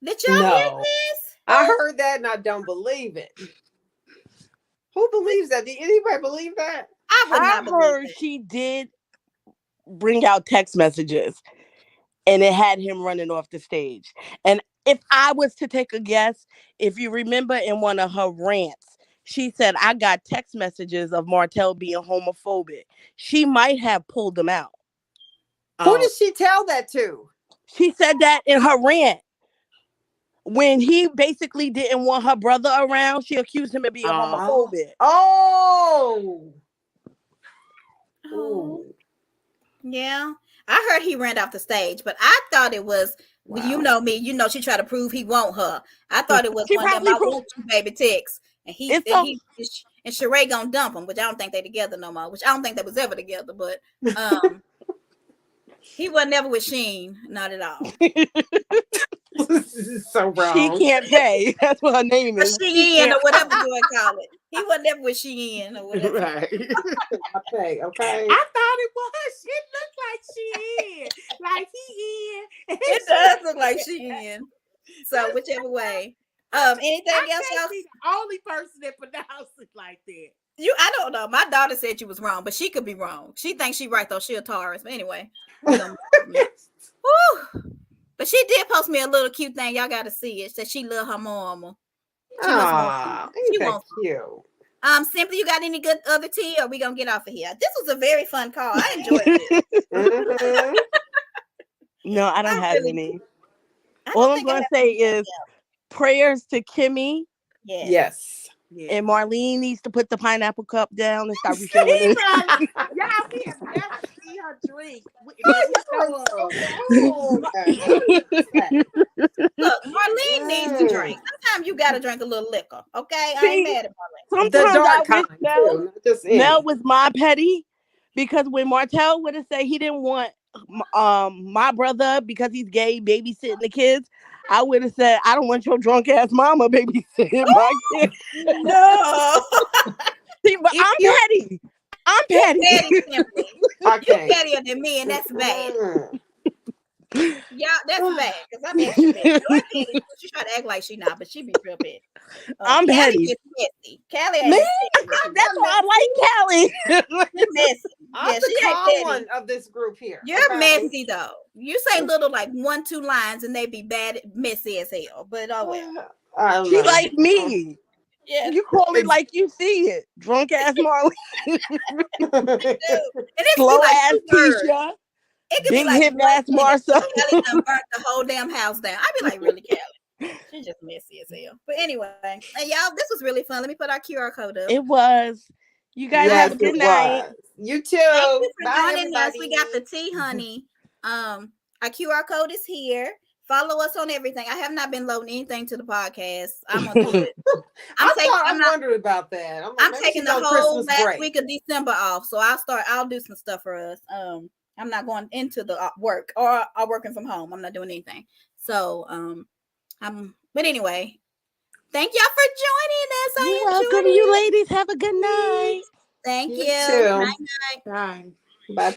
Did y'all hear this? I heard that and I don't believe it. Who believes that? Did anybody believe that? I heard she did bring out text messages and it had him running off the stage. And if I was to take a guess, if you remember in one of her rants, she said, I got text messages of Martell being homophobic. She might have pulled them out. Who did she tell that to? She said that in her rant. When he basically didn't want her brother around, she accused him of being homophobic. Oh. Yeah. I heard he ran off the stage, but I thought it was Well, Wow. you know me. You know she tried to prove he want her. I thought it was She one of them probably I proved- want you baby texts. And It's so- and Sheree gonna dump him, which I don't think they together no more. Which I don't think they was ever together. But he was never with Sheen, not at all. This is so She wrong. can't pay. That's what her name Or is. Shein or whatever you call it. He was never with Shein or whatever. Right. Okay. I thought it was. It looked like she in. Like he in. It does look like Shein. So whichever way. Anything I else, y'all? think she's the only person that pronounced it like that. I don't know. My daughter said you was wrong, but she could be wrong. She thinks she right though. She a Taurus. But anyway. Woo. But she did post me a little cute thing. Y'all got to see it. Said she love her mama. Ah, ain't that cute? Simply, you got any good other tea, or we gonna get off of here? This was a very fun call. I enjoyed it. Mhm. No, I don't I have really- any. I All don't I'm think I going to have say any is prayers to Kimmy. Yes. Yes. Yeah. And Marlene needs to put the pineapple cup down and start refilling it. Y'all, we have never seen her drink. Look, Marlene needs to drink. Sometimes you gotta drink a little liquor. Okay, I ain't See? mad at Marlene. The Sometimes I dark wish kind Mel, too, not just any. Mel was my petty, because when Martell would have said he didn't want my brother because he's gay babysitting the kids, I would have said, I don't want your drunk ass mama babysitting my kids. No. See, but I'm petty. I'm petty. Petty, Simply. Okay. You pettier than me, and that's bad. Mm. Yeah, that's bad. Because I'm extra petty. No, I petty. She try to act like she not, but she be real petty. I'm Callie petty. is messy. Callie ain't Man, messy. that's why I like Callie. She's messy. I'm Yeah, the she ain't calm petty. one of this group here. You're okay? messy though. You say little like 1-2 lines and they be bad, messy as hell. But oh well. I don't She know. like me. Yeah. You call it like you see it. Drunk ass Marley. And it's Slow like ass 2 words. Keisha. It could Big be like hip 1 ass minute. Marcel. Kelly done burnt the whole damn house down. I'd be like, really, Kelly? She's just messy as hell. But anyway, and y'all, this was really fun. Let me put our QR code up. It was. You guys Yes, have a good it night. was. You too. Thank you for Bye, joining us. everybody. We got the tea, honey. Our QR code is here. Follow us on everything. I have not been loading anything to the podcast. I'm gonna do it. I wondered about that. I'm maybe taking she's the on whole Christmas last break. week of December off, so I'll do some stuff for us. I'm not going into the work or working from home. I'm not doing anything. So but anyway, thank y'all for joining us. You're welcome, you ladies. Have a good night. Thank you. too. Night. Right. Bye.